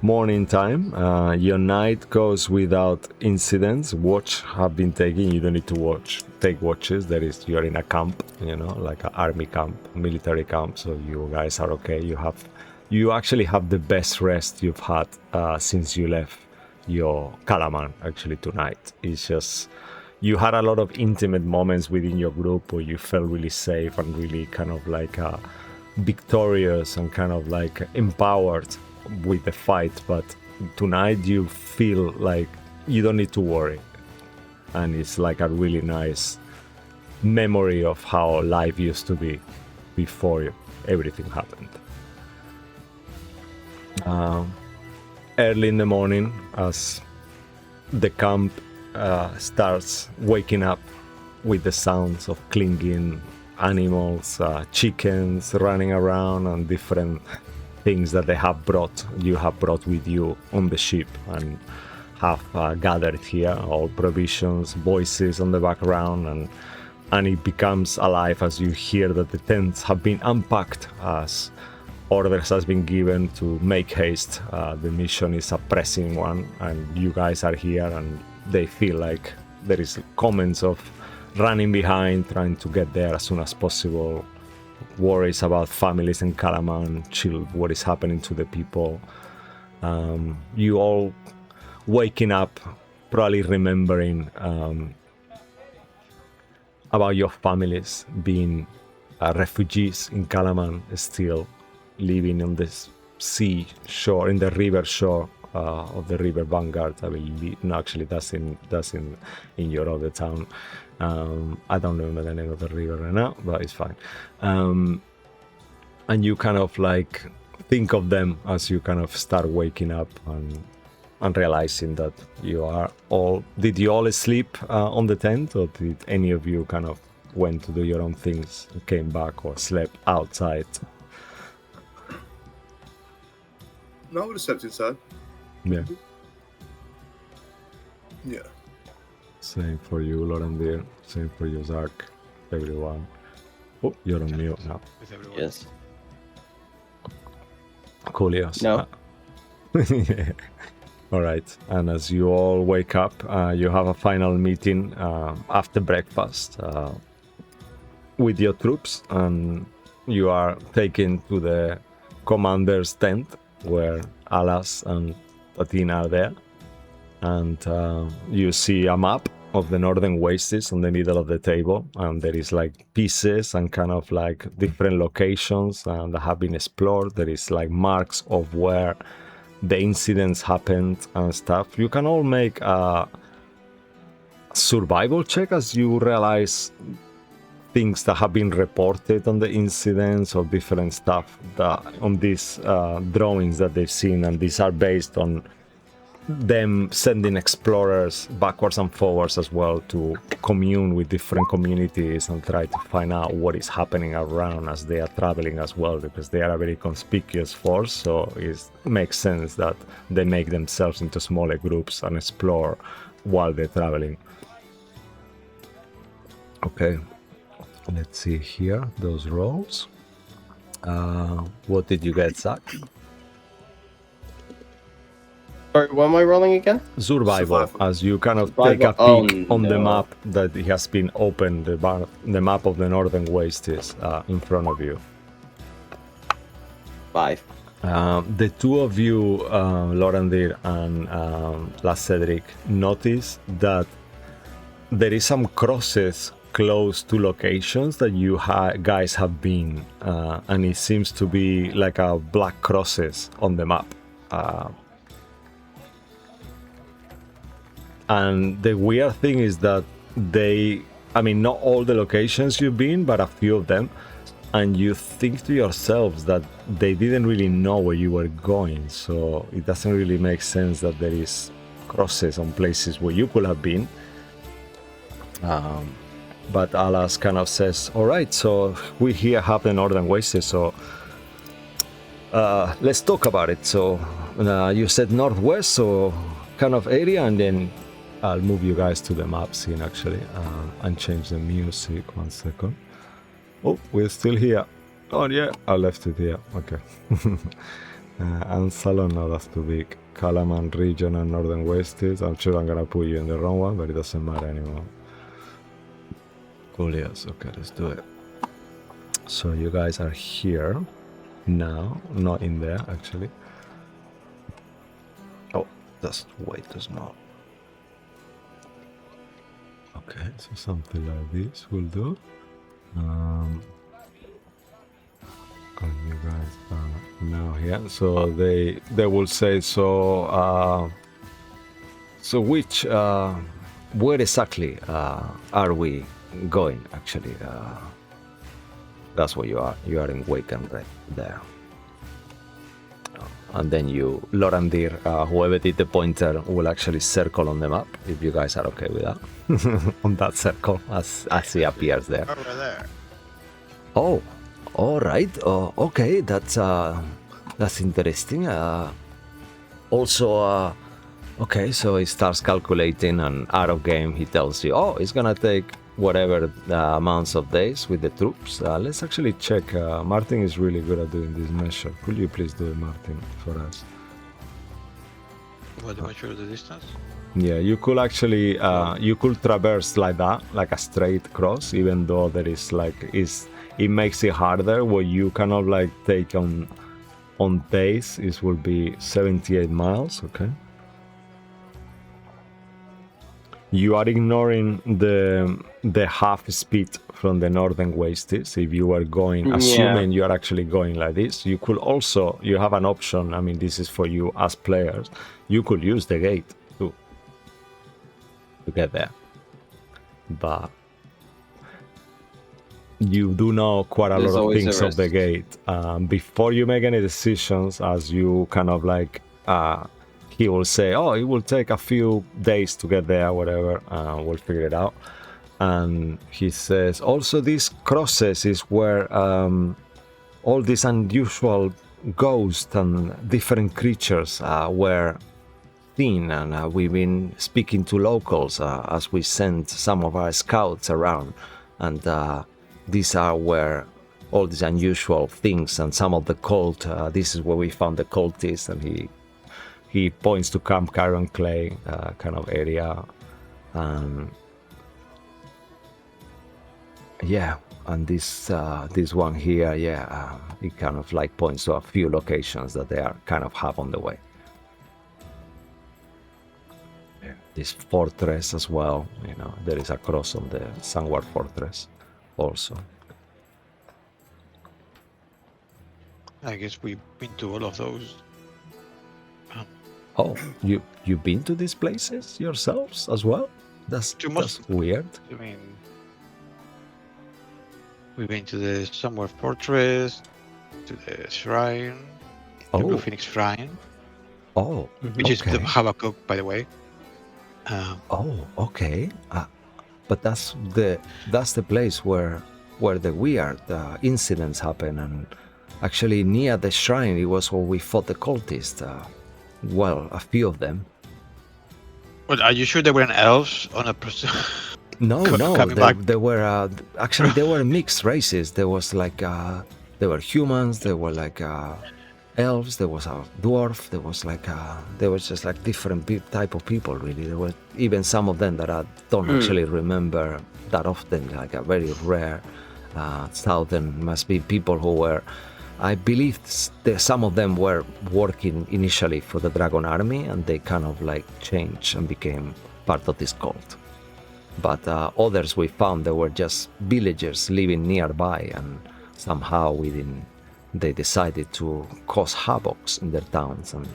morning time. Your night goes without incidents. Watch have been taken. You don't need to take watches. You're in a camp, like an army camp, military camp. So you guys are okay. You actually have the best rest you've had since you left your Calaman actually tonight. It's just you had a lot of intimate moments within your group where you felt really safe and really kind of like victorious and kind of like empowered with the fight, but tonight you feel like you don't need to worry, and it's like a really nice memory of how life used to be before everything happened. Early in the morning, as the camp starts waking up with the sounds of clinging animals, chickens running around, and different things that you have brought with you on the ship and have gathered here, all provisions, voices on the background, and it becomes alive as you hear that the tents have been unpacked as orders has been given to make haste. The mission is a pressing one, and you guys are here, and they feel like there is comments of running behind, trying to get there as soon as possible, worries about families in Calaman, what is happening to the people. You all waking up, probably remembering about your families being refugees in Calaman, still living on this sea shore, in the river shore of the river Vanguard, I believe. No, actually, that's in your other town. I don't remember the name of the river right now, but it's fine. And you kind of like think of them as you kind of start waking up and realizing that you are all. Did you all sleep on the tent, or did any of you kind of went to do your own things, came back, or slept outside? No, I would have slept inside. Yeah. Yeah. Same for you, Lorendir. Same for you, Zark. Everyone. Oh, you're on mute now. With everyone. Yes. Coolios. No. Yeah. All right. And as you all wake up, you have a final meeting after breakfast with your troops, and you are taken to the commander's tent where Alas and Tatina are there. And you see a map of the northern wastes on the middle of the table, and there is like pieces and kind of like different locations that have been explored. There is like marks of where the incidents happened and stuff. You can all make a survival check as you realize things that have been reported on the incidents or different stuff that on these drawings that they've seen, and these are based on them sending explorers backwards and forwards as well to commune with different communities and try to find out what is happening around as they are traveling as well, because they are a very conspicuous force, so it makes sense that they make themselves into smaller groups and explore while they're traveling. Okay, let's see here those rolls. What did you get, Zach? Sorry, what am I rolling again? Survival, as you kind of Survival. take a peek on the no. map that has been opened, the map of the Northern Waste is in front of you. 5. The two of you, Lorendir and Last Cedric, notice that there is some crosses close to locations that you guys have been, and it seems to be like a black crosses on the map. And the weird thing is that not all the locations you've been, but a few of them, and you think to yourselves that they didn't really know where you were going, so it doesn't really make sense that there is crosses on places where you could have been. But Alas kind of says, all right, so we here have the Northern Wastes, so let's talk about it. So you said northwest, so kind of area, and then I'll move you guys to the map scene actually, and change the music. 1 second. Oh, we're still here. Oh yeah, I left it here. Okay. And Salon, no, that's too big. Kalaman region and Northern Wastes. I'm sure I'm gonna put you in the wrong one, but it doesn't matter anymore. Cool, yes. Okay, let's do it. So you guys are here now, not in there actually. Oh, that's way too small. Okay, so something like this will do. And you guys are now here. So they will say, so so which where exactly are we going actually? That's where you are. You are in Waken right there. And then you, Lorandir, whoever did the pointer, will actually circle on the map, if you guys are okay with that. On that circle, as he appears there. Over there. Oh, all right. Okay, that's interesting. Also, okay, so he starts calculating, and out of game he tells you, oh, it's gonna take whatever amounts of days with the troops. Let's actually check. Martin is really good at doing this measure. Could you please do it, Martin, for us? What, to measure the distance? Yeah, you could actually you could traverse like that, like a straight cross, even though there is it makes it harder. What you cannot like take on days is will be 78 miles. Okay. You are ignoring the half speed from the Northern Wastes. If you are going, assuming you are actually going like this, you could also, you have an option. I mean, this is for you as players. You could use the gate to get there. But you do know quite a lot of things of the gate. Before you make any decisions, as you kind of like... he will say, oh, it will take a few days to get there, whatever, we'll figure it out. And he says, also these crosses is where all these unusual ghosts and different creatures were seen, and we've been speaking to locals as we sent some of our scouts around, and these are where all these unusual things and some of the cult, this is where we found the cultists, and he points to Camp Chiron Clay kind of area. Yeah, and this one here, it kind of like points to a few locations that they are kind of have on the way. Yeah. This fortress as well, you know, there is a cross on the Sangwar Fortress also. I guess we've been to all of those. Oh, you've been to these places yourselves as well? That's weird. I mean, we've been to the Summer Fortress, to the Shrine, the Blue Phoenix Shrine. Oh, which is the Habakkuk, by the way. Okay. But that's the place where the weird incidents happen, and actually near the shrine, it was where we fought the cultists. Well, a few of them. Well, are you sure they weren't elves on a No, they were actually they were mixed races. There was like there were humans, there were like elves, there was a dwarf, there was just like different type of people really. There were even some of them that I don't actually remember that often, like a very rare southern, must be people who were, I believe some of them were working initially for the Dragon Army, and they kind of like changed and became part of this cult. But others we found, they were just villagers living nearby, and somehow they decided to cause havoc in their towns. And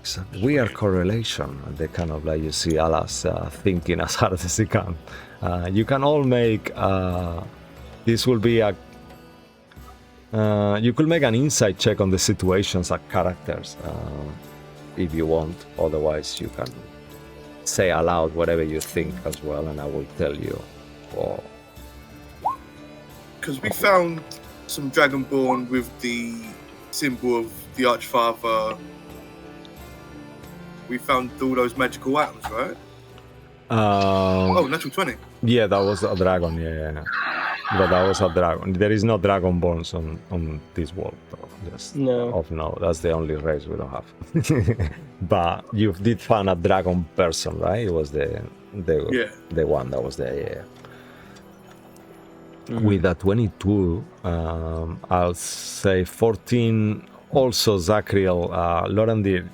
makes a weird correlation. They kind of like, you see Alas thinking as hard as he can. You can all make, this will be a, you could make an insight check on the situations and characters if you want. Otherwise, you can say aloud whatever you think as well, and I will tell you. Because we found some Dragonborn with the symbol of the Archfather. We found all those magical items, right? Natural 20. Yeah, that was a dragon. Yeah. But that was a dragon. There is no Dragonborns on this world. Just no. That's the only race we don't have. But you did find a dragon person, right? It was the one that was there. Yeah. With a 22, I'll say 14. Also, Zachriel, Lorandir,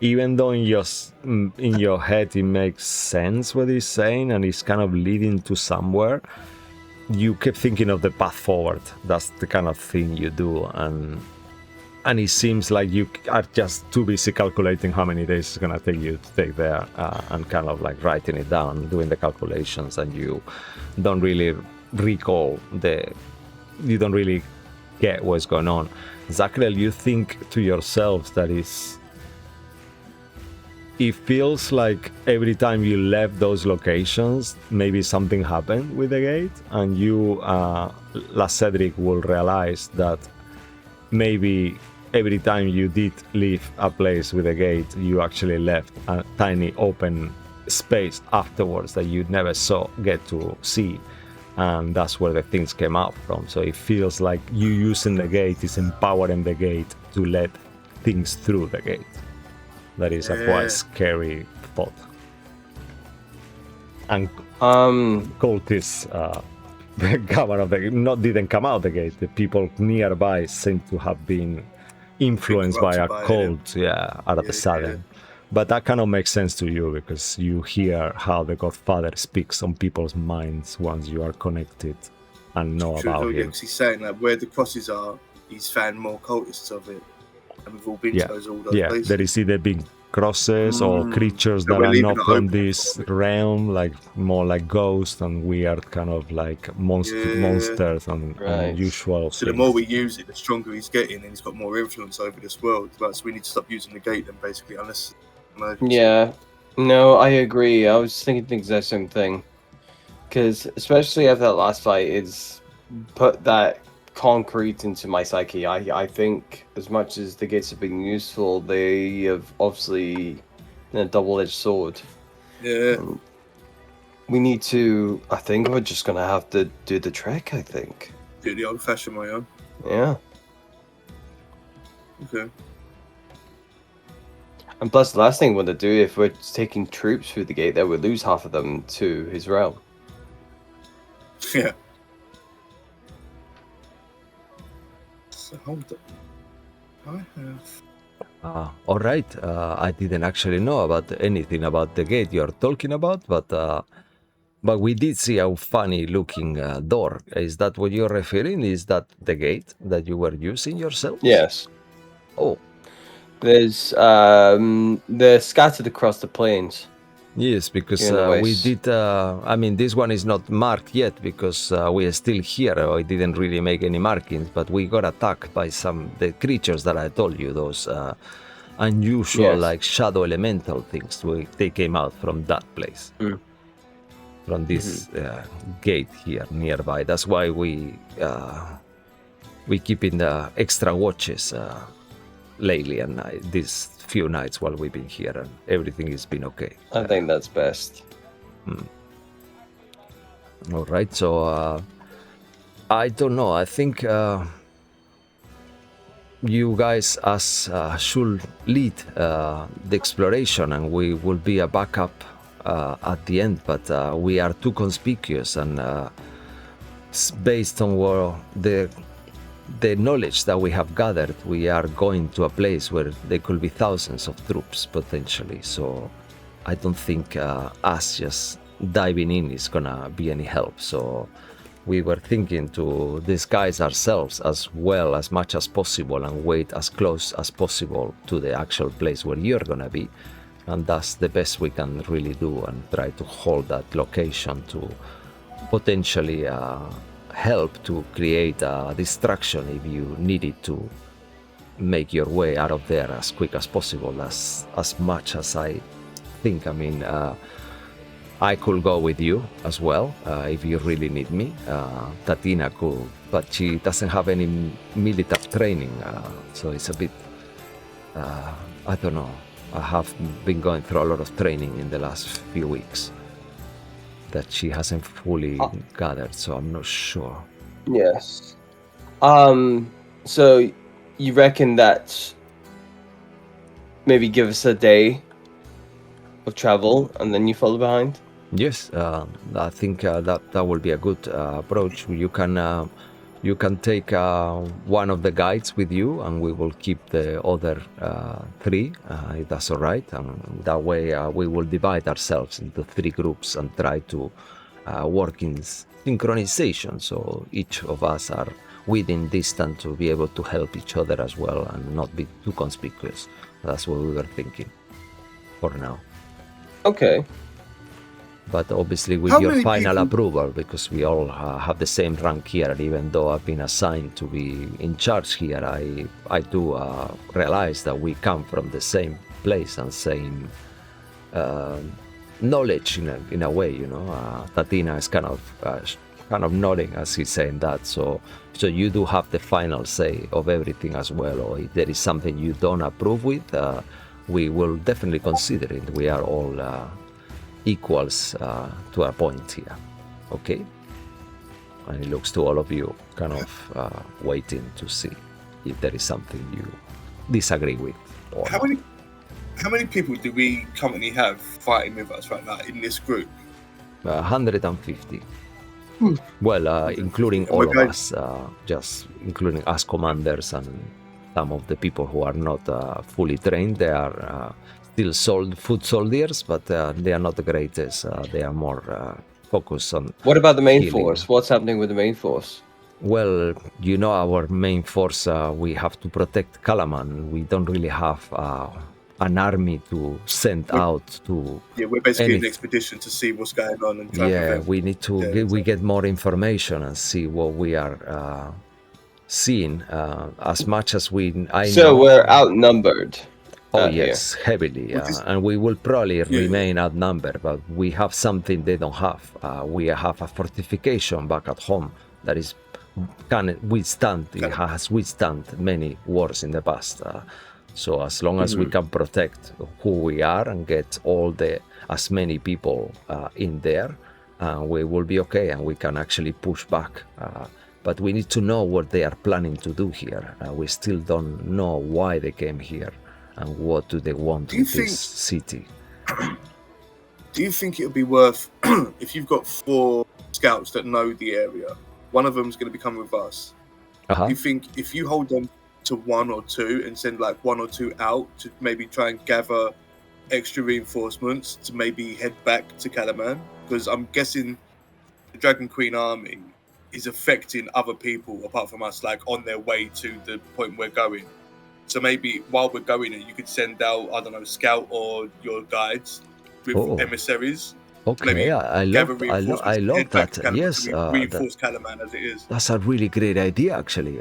even though in your head it makes sense what he's saying and it's kind of leading to somewhere, you keep thinking of the path forward. That's the kind of thing you do, and it seems like you are just too busy calculating how many days it's gonna take you to take there, and kind of like writing it down, doing the calculations, and you don't really recall you don't really get what's going on. Zachriel, you think to yourself that it feels like every time you left those locations, maybe something happened with the gate, and you, La Cedric, will realize that maybe every time you did leave a place with a gate, you actually left a tiny open space afterwards that you never get to see. And that's where the things came out from. So it feels like you using the gate is empowering the gate to let things through the gate. That is a quite scary thought. And cultists, the governor of the gate, didn't come out the gate. The people nearby seem to have been influenced by a cult, out of the sudden. But that kind of makes sense to you because you hear how the Godfather speaks on people's minds once you are connected and know about him. He's saying that where the crosses are, he's found more cultists of it. And we've all been to all those places. There is either big crosses or creatures that are not from this realm, like more like ghosts and weird kind of like monsters and unusual So the more we use it, the stronger he's getting, and he's got more influence over this world. So we need to stop using the gate then, basically, unless... Yeah, no, I agree. I was thinking the exact same thing. Because, especially after that last fight, it's put that concrete into my psyche. I think, as much as the gates have been useful, they have obviously been a double-edged sword. Yeah. We need to... I think we're just going to have to do the trek, I think. Do the old-fashioned way, huh? Yeah. Okay. And plus, the last thing we want to do, if we're taking troops through the gate, then we lose half of them to his realm. Yeah. So hold up. I have... all right. I didn't actually know about anything about the gate you're talking about, but we did see a funny-looking door. Is that what you're referring? Is that the gate that you were using yourself? Yes. Oh. There's they're scattered across the plains. Yes, because we did. I mean, this one is not marked yet because we are still here. I didn't really make any markings, but we got attacked by the creatures that I told you. Those unusual, like shadow elemental things. They came out from that place, from this gate here nearby. That's why we keep in the extra watches. Lately and these few nights while we've been here, and everything has been okay. I think that's best. All right, so I don't know. I think you guys should lead the exploration, and we will be a backup at the end. But we are too conspicuous, and based on the knowledge that we have gathered, we are going to a place where there could be thousands of troops potentially. So I don't think us just diving in is gonna be any help. So we were thinking to disguise ourselves as well as much as possible and wait as close as possible to the actual place where you're gonna be, and that's the best we can really do, and try to hold that location to potentially help to create a distraction if you needed to make your way out of there as quick as possible, as much as I think. I mean, I could go with you as well if you really need me. Tatina could, but she doesn't have any military training, so it's a bit, I don't know. I have been going through a lot of training in the last few weeks that she hasn't fully gathered, so I'm not sure. Yes. So you reckon that maybe give us a day of travel and then you follow behind? Yes, I think that will be a good approach. You can take one of the guides with you, and we will keep the other 3, if that's all right. And that way we will divide ourselves into 3 groups and try to work in synchronization, so each of us are within distance to be able to help each other as well and not be too conspicuous. That's what we were thinking for now. Okay. But obviously with How your many final people- approval, because we all have the same rank here, even though I've been assigned to be in charge here, I do realize that we come from the same place and same knowledge in a way, you know. Tatina is kind of nodding as he's saying that, so you do have the final say of everything as well, or if there is something you don't approve with, we will definitely consider it. We are all equals to a point here, okay? And he looks to all of you, kind of waiting to see if there is something you disagree with. Or How many people do we currently have fighting with us right now in this group? 150. Well, including all of us, just including us commanders and some of the people who are not fully trained. They are still foot soldiers, but they are not the greatest. They are more focused on. What about the main healing. force? What's happening with the main force? Well, you know, our main force, we have to protect Kalaman. We don't really have an army to send out to. Yeah, we're basically an Any- expedition to see what's going on and try Yeah, to we need to we get more information and see what we are seeing. As much as I So know. we're outnumbered. Oh here. yes, heavily, Which is- and we will probably Yeah. remain outnumbered, but we have something they don't have. We have a fortification back at home that can withstand. It has withstand many wars in the past. So as long as we can protect who we are and get as many people in there, we will be okay, and we can actually push back. But we need to know what they are planning to do here. We still don't know why they came here. And what do they want Do you with this think- city? Do you think it would be worth, if you've got 4 scouts that know the area, one of them's going to be coming with us? Uh-huh. Do you think if you hold them to 1 or 2 and send like 1 or 2 out to maybe try and gather extra reinforcements to maybe head back to Kalaman? Because I'm guessing the Dragon Queen army is affecting other people apart from us, like on their way to the point we're going. So maybe while we're going, you could send out, I don't know, scout or your guides with emissaries. Okay, maybe I gather love reinforcements, head back that. to Kalaman Yes, to reinforce Kalaman as it is. that's a really great idea, actually.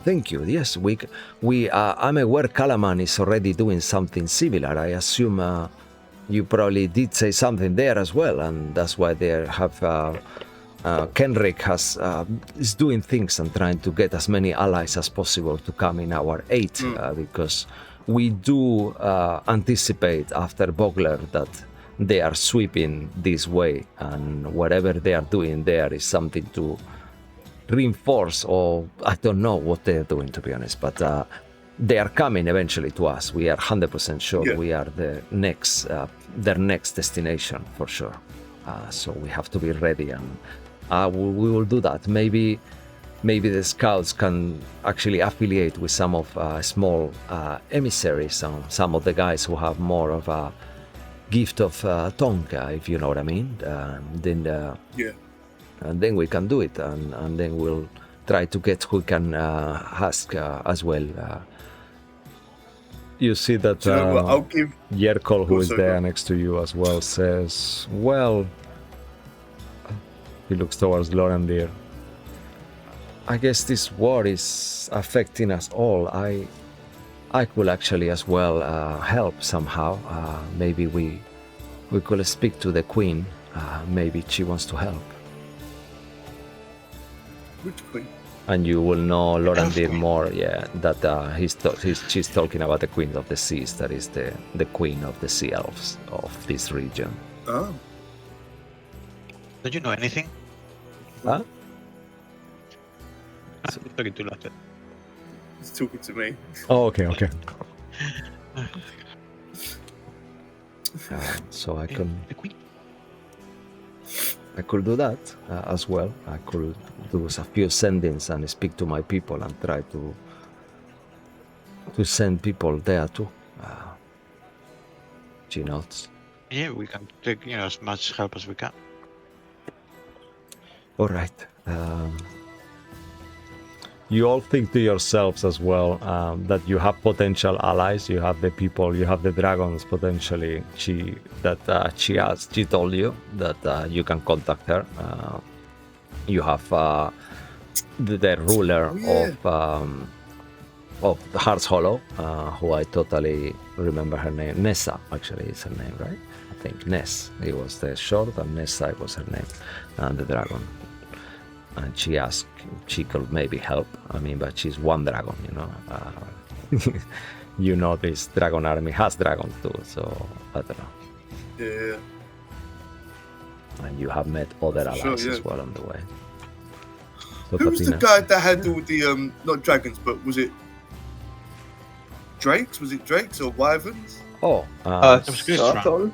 Thank you. Yes, I'm aware Kalaman is already doing something similar. I assume you probably did say something there as well, and that's why they have. Kenrick is doing things and trying to get as many allies as possible to come in our aid, because we do anticipate after Bogler that they are sweeping this way, and whatever they are doing there is something to reinforce, or I don't know what they're doing, to be honest, but they are coming eventually to us. We are 100% sure we are their next destination for sure. So we have to be ready, and we will do that. Maybe the scouts can actually affiliate with some of small emissaries, some of the guys who have more of a gift of tongue, if you know what I mean. and then we can do it, and then we'll try to get who can ask as well. You see that Do you know what? I'll give. Yerkol, who is Also, there next to you as well, says, well, he looks towards Lorandir. I guess this war is affecting us all. I could actually as well help somehow. Maybe we could speak to the queen. Maybe she wants to help. Which queen? And you will know Lorandir more. Yeah, that she's talking about the queen of the seas. That is the queen of the sea elves of this region. Oh. Don't you know anything? Huh? I'm talking to Lotte. He's talking to me. Oh, okay. So I could do that as well. I could do a few sendings and speak to my people and try to send people there too. She nods. Yeah, we can take as much help as we can. All right. You all think to yourselves as well that you have potential allies. You have the people. You have the dragons potentially. She told you that you can contact her. You have the ruler of the Hearts Hollow, who I totally remember her name. Nessa actually is her name, right? I think Ness. It was the short, and Nessa was her name, and the dragon. And she asked if she could maybe help. I mean, but she's one dragon, this dragon army has dragons too, so I don't know. Yeah. And you have met other allies as well on the way. So Who was the guy that had all the not dragons, but was it drakes? Was it drakes or wyverns? Oh, Sarthon?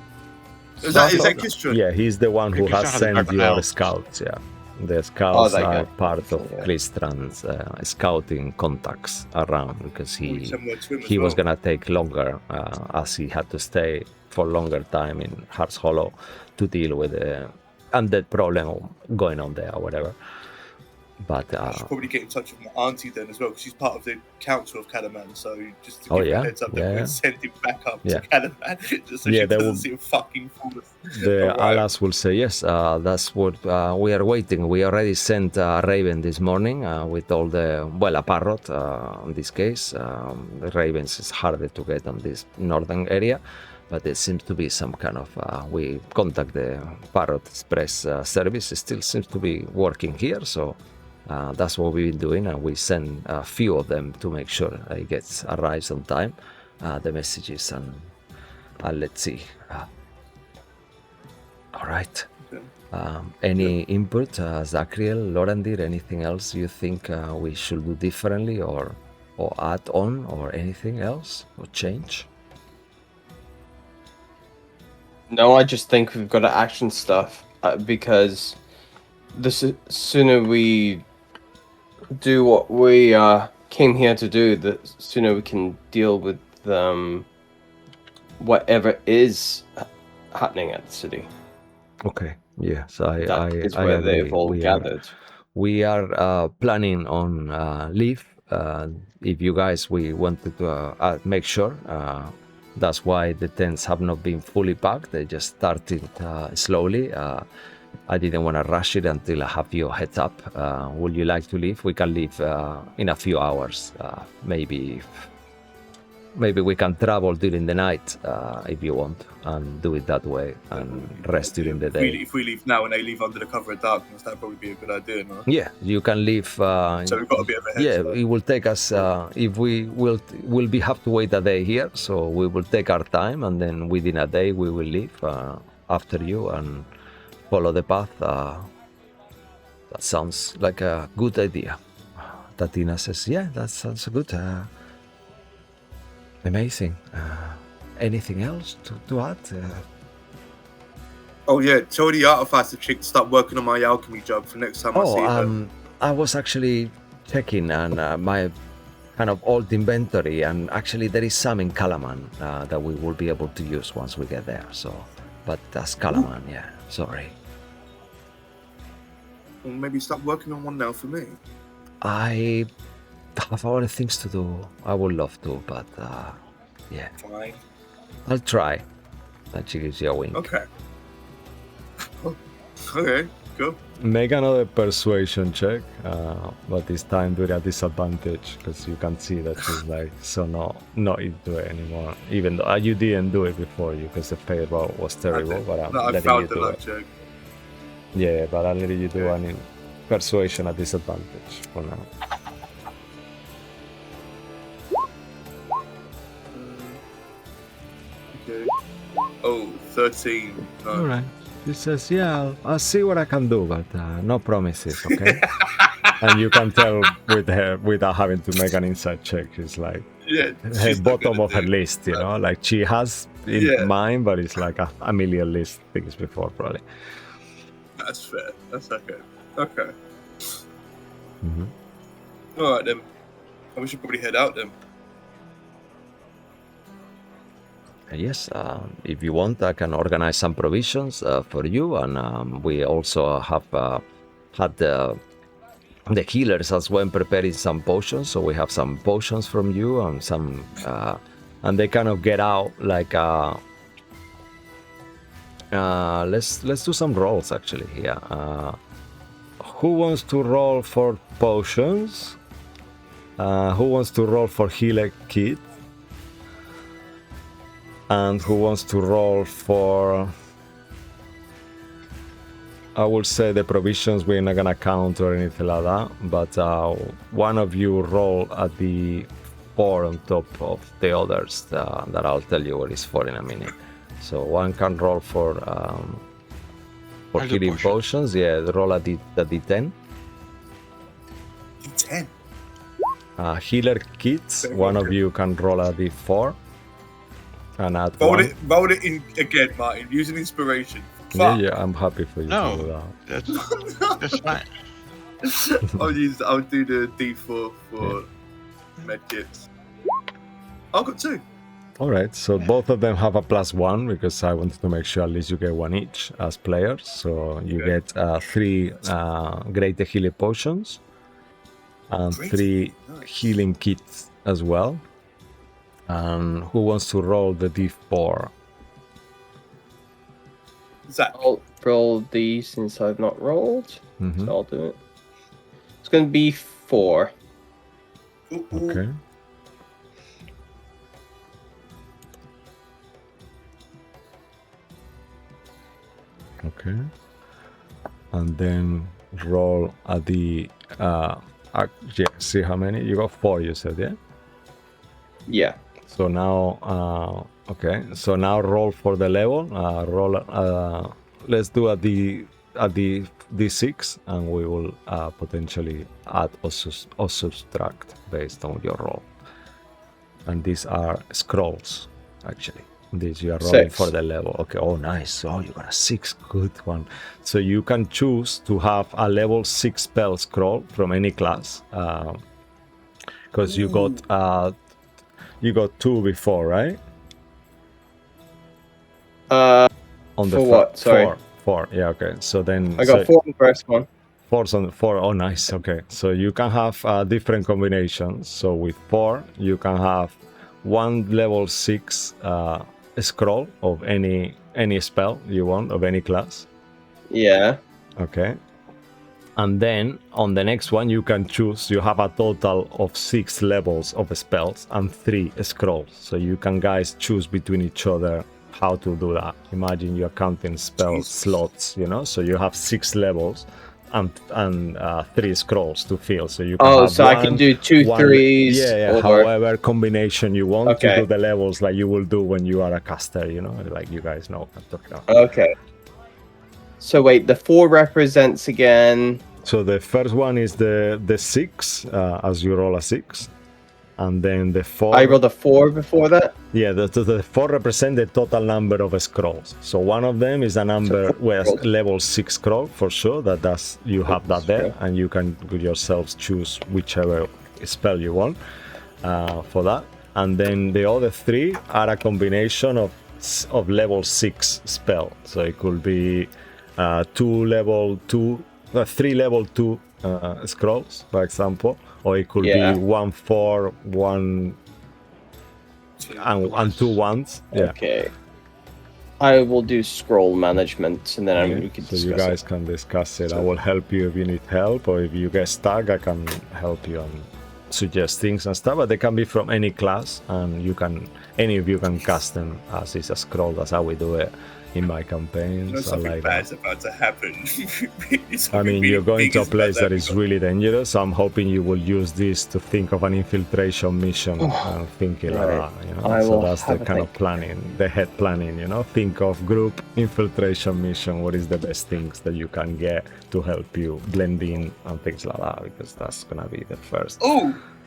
Is that Kistron? Yeah, he's the one who has sent your scouts. Yeah, the scouts are part of Klistran's scouting contacts around, because he was gonna take longer as he had to stay for longer time in Hearts Hollow to deal with the undead problem going on there or whatever. But I should probably get in touch with my auntie then as well, because she's part of the council of Calaman. So just to give her a heads up, we'll send him back up to Calaman, just so she doesn't see him fucking fool us. The Alas will say yes. That's what we are waiting. We already sent a raven this morning with all a parrot in this case. Ravens is harder to get on this northern area. But there seems to be some kind of, we contact the Parrot Express service. It still seems to be working here, so that's what we've been doing, and we send a few of them to make sure it arrives on time, the messages, and let's see. All right. Okay. Any input, Zachriel, Lorandir, anything else you think we should do differently or add on, or anything else, or change? No, I just think we've got to action stuff because the sooner we do what we came here to do, the sooner we can deal with whatever is happening at the city. Okay. Yes, That is I where agree. they've all gathered. We are planning on leave. If you guys, we wanted to make sure. That's why the tents have not been fully packed. They just started slowly. I didn't want to rush it until I have your heads up. Would you like to leave? We can leave in a few hours. Maybe we can travel during the night if you want, and do it that way, and rest during the day. If we leave now and they leave under the cover of darkness, that'd probably be a good idea, no? Yeah, you can leave. So we've got a bit of a head start. It will take us. If we will have to wait a day here, so we will take our time, and then within a day we will leave after you and follow the path. That sounds like a good idea. Tatina says, "Yeah, that sounds good." Amazing. Anything else to add? Oh yeah, tell the artificer chick to start working on my alchemy job for next time I see her. I was actually checking on my kind of old inventory, and actually there is some in Kalaman that we will be able to use once we get there. So, but that's Kalaman, yeah. Sorry. Or maybe start working on one now for me. I have other things to do. I would love to, but yeah, Fine. I'll try. And she gives you a wink. Okay. Okay, cool. Make another persuasion check, but this time do it at disadvantage because you can see that she's like so not into it anymore. Even though you didn't do it before you because the fail roll was terrible, but I'm No, I letting you failed the do luck it. check. Yeah, but I'm letting you do Yeah. an persuasion at disadvantage for now. Okay. Oh, 13. No. All right. She says, "Yeah, I'll see what I can do, but no promises, okay?" And you can tell with her without having to make an insight check. She's like Yeah. her she's not bottom gonna of her do list, you that. know, like she has in Yeah. mind, but it's like a million list things before probably. That's fair. That's okay. Okay. Mhm. All right then. We should probably head out then. Yes, if you want, I can organize some provisions for you, and we also have had the healers as well preparing some potions. So we have some potions from you and some, and they kind of get out like. Let's do some rolls actually here. Who wants to roll for potions? Who wants to roll for healer kit? And who wants to roll for... I will say the provisions we're not gonna count or anything like that, but one of you roll at the 4 on top of the others that I'll tell you what it's for in a minute. So one can roll for I'll do healing potions. Yeah, roll at the D10. D10. Healer kits, Okay, one of okay. you can roll at D4. And add Roll one. it in again, Martin. Use an inspiration. Yeah, Fuck. yeah, I'm happy for you No. to do that. That's fine. I'll do the D4 for medkits. I've got 2. All right, so both of them have a +1 because I wanted to make sure at least you get one each as players. So you Okay. get 3 greater healing potions and Greater 3 Nice. healing kits as well. And who wants to roll the D4? Zach. I'll roll these since I've not rolled. Mhm. So I'll do it. It's going to be 4. Ooh, ooh. Okay. Okay. And then roll at the yeah, see how many? You got 4, you said, yeah? Yeah. So now okay. So now roll for the level. Let's do at the D6 and we will potentially add or subtract based on your roll. And these are scrolls actually. These you are rolling 6. for the level. Okay, oh nice. Oh, you got a 6, good one. So you can choose to have a level 6 spell scroll from any class. Because you got 2 before, right? On the For what? Sorry. 4. Yeah, okay. So then I got 4 on the first one. 4's on 4. Oh, nice. Okay, so you can have different combinations. So with 4, you can have 1 level 6 scroll of any spell you want of any class. Yeah. Okay. And then on the next one, you can choose. You have a total of 6 levels of spells and 3 scrolls. So you can guys choose between each other how to do that. Imagine you're counting spell Jesus. slots, you know. So you have 6 levels and 3 scrolls to fill. So you can Oh, have so I can do 2 3s. Yeah, or... however combination you want Okay. to do the levels like you will do when you are a caster, you know, like you guys know what I'm talking about. Okay. So wait, the 4 represents again. So the first one is the 6, as you roll a 6, and then the 4. I rolled a 4 before that. Yeah, the 4 represent the total number of scrolls. So one of them is a number where scrolls. level 6 scroll for sure. That's you have that there, Scroll. and you can yourselves choose whichever spell you want for that. And then the other 3 are a combination of level 6 spell. So it could be 2 level 2 3 level 2 scrolls, for example, or it could Yeah. be 1 4, 1 and 2 ones. Yeah. Okay. I will do scroll management, and then Yeah, we can so discuss you guys it. can discuss it. I will help you if you need help, or if you get stuck, I can help you and suggest things and stuff. But they can be from any class, and any of you can cast them as is a scroll. That's how we do it in my campaigns. Something like bad's about to happen. I mean, you're going to a place that is really dangerous. So I'm hoping you will use this to think of an infiltration mission and thinking like that, you know. So that's the kind of planning, the head planning, you know. Think of group infiltration mission. What is the best things that you can get to help you blend in and things like that, because that's gonna be the first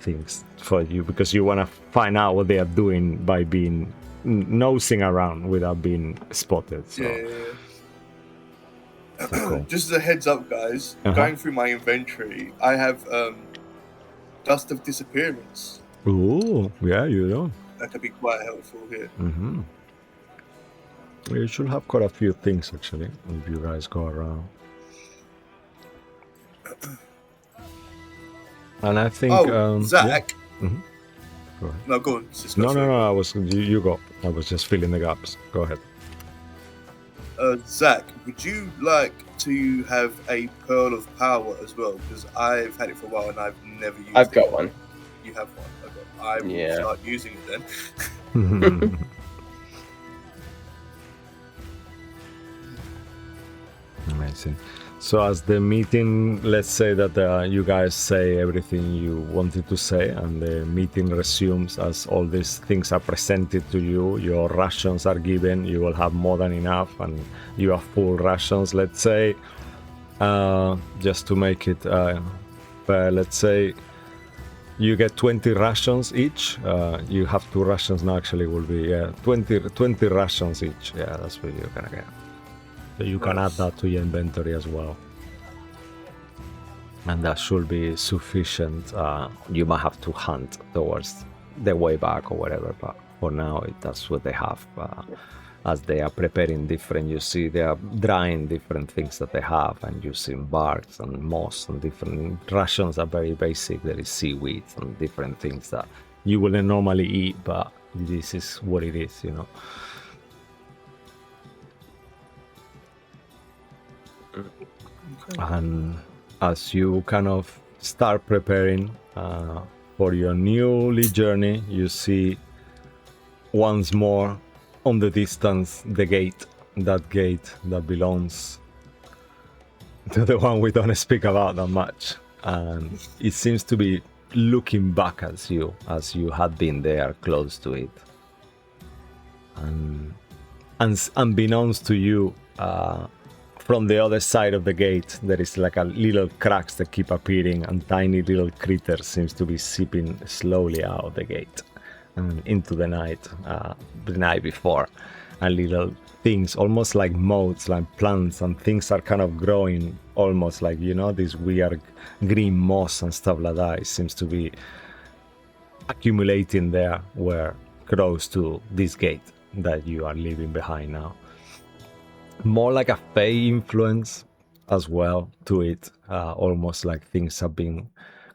things for you, because you want to find out what they are doing by being nosing around without being spotted. So. Cool. Just as a heads up, guys, going through my inventory, I have Dust of Disappearance. Ooh, yeah, you know. That could be quite helpful here. Mm-hmm. You should have quite a few things, actually, if you guys go around. And I think... Zach! Yeah. Mm-hmm. Go ahead. No, go on. No, you go. I was just filling the gaps. Go ahead. Zach, would you like to have a Pearl of Power as well? Because I've had it for a while and I've never used it. I've got one. You have one. Okay. I will start using it then. Amazing. So as the meeting, let's say that you guys say everything you wanted to say, and the meeting resumes as all these things are presented to you, your rations are given, you will have more than enough, and you have full rations, let's say. Just to make it fair, let's say you get 20 rations each. You have 2 rations now, actually, will be 20 rations each. Yeah, that's what you're gonna get. So you can add that to your inventory as well. And that should be sufficient. You might have to hunt towards the way back or whatever, but for now that's what they have. As they are preparing different, you see they are drying different things that they have and using barks and moss and different rations are very basic. There is seaweed and different things that you wouldn't normally eat, but this is what it is, you know. And as you kind of start preparing for your newly journey, you see once more on the distance the gate that belongs to the one we don't speak about that much, and it seems to be looking back at you as you had been there close to it, and unbeknownst to you, from the other side of the gate, there is like a little cracks that keep appearing, and tiny little critters seems to be seeping slowly out of the gate and into the night before. And little things, almost like motes, like plants, and things are kind of growing, almost like, you know, this weird green moss and stuff like that. It seems to be accumulating there, where close to this gate that you are leaving behind now. More like a Fey influence as well to it, almost like things have been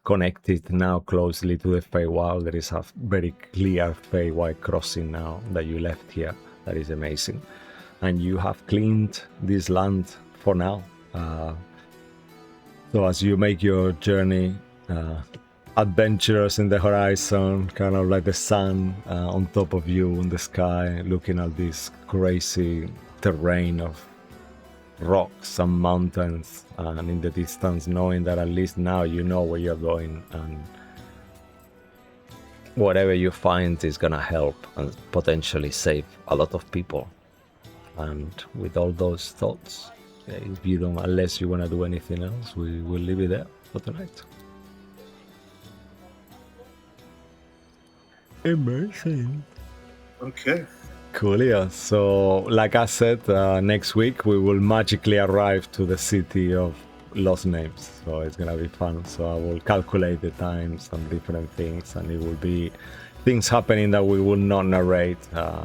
connected now closely to the Feywild. There is a very clear Feywild crossing now that you left here. That is amazing. And you have cleaned this land for now. So as you make your journey, adventurous in the horizon, kind of like the sun on top of you in the sky, looking at this crazy terrain of rocks and mountains, and in the distance knowing that at least now you know where you're going, and whatever you find is gonna help and potentially save a lot of people. And with all those thoughts, if you don't, unless you want to do anything else, we will leave it there for tonight. Amazing. Okay. Cool, yeah. So, like I said, next week we will magically arrive to the city of Lost Names. So it's gonna be fun. So I will calculate the times and different things, and it will be things happening that we will not narrate.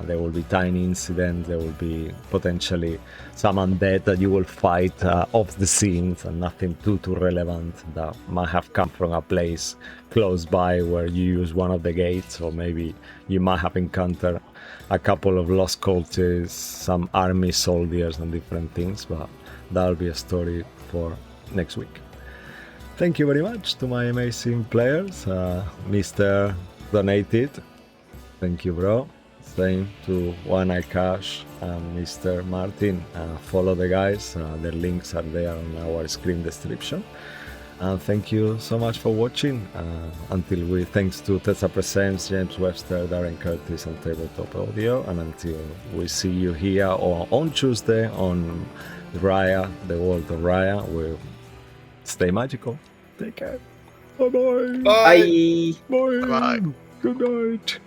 There will be tiny incidents. There will be potentially some undead that you will fight off the scenes, and nothing too relevant that might have come from a place close by where you use one of the gates, or maybe you might have encountered a couple of lost cultists, some army soldiers, and different things. But that'll be a story for next week. Thank you very much to my amazing players. Mr. Donated, thank you, bro. Same to One Eye Cash and Mr. Martin. Follow the guys. Their links are there on our screen description. And thank you so much for watching. Thanks to Tessa Presents, James Webster, Darren Curtis, and Tabletop Audio. And until we see you here on Tuesday on Raya, the world of Raya, we'll stay magical. Take care. Bye-bye. Bye. Bye. Bye. Bye. Good night.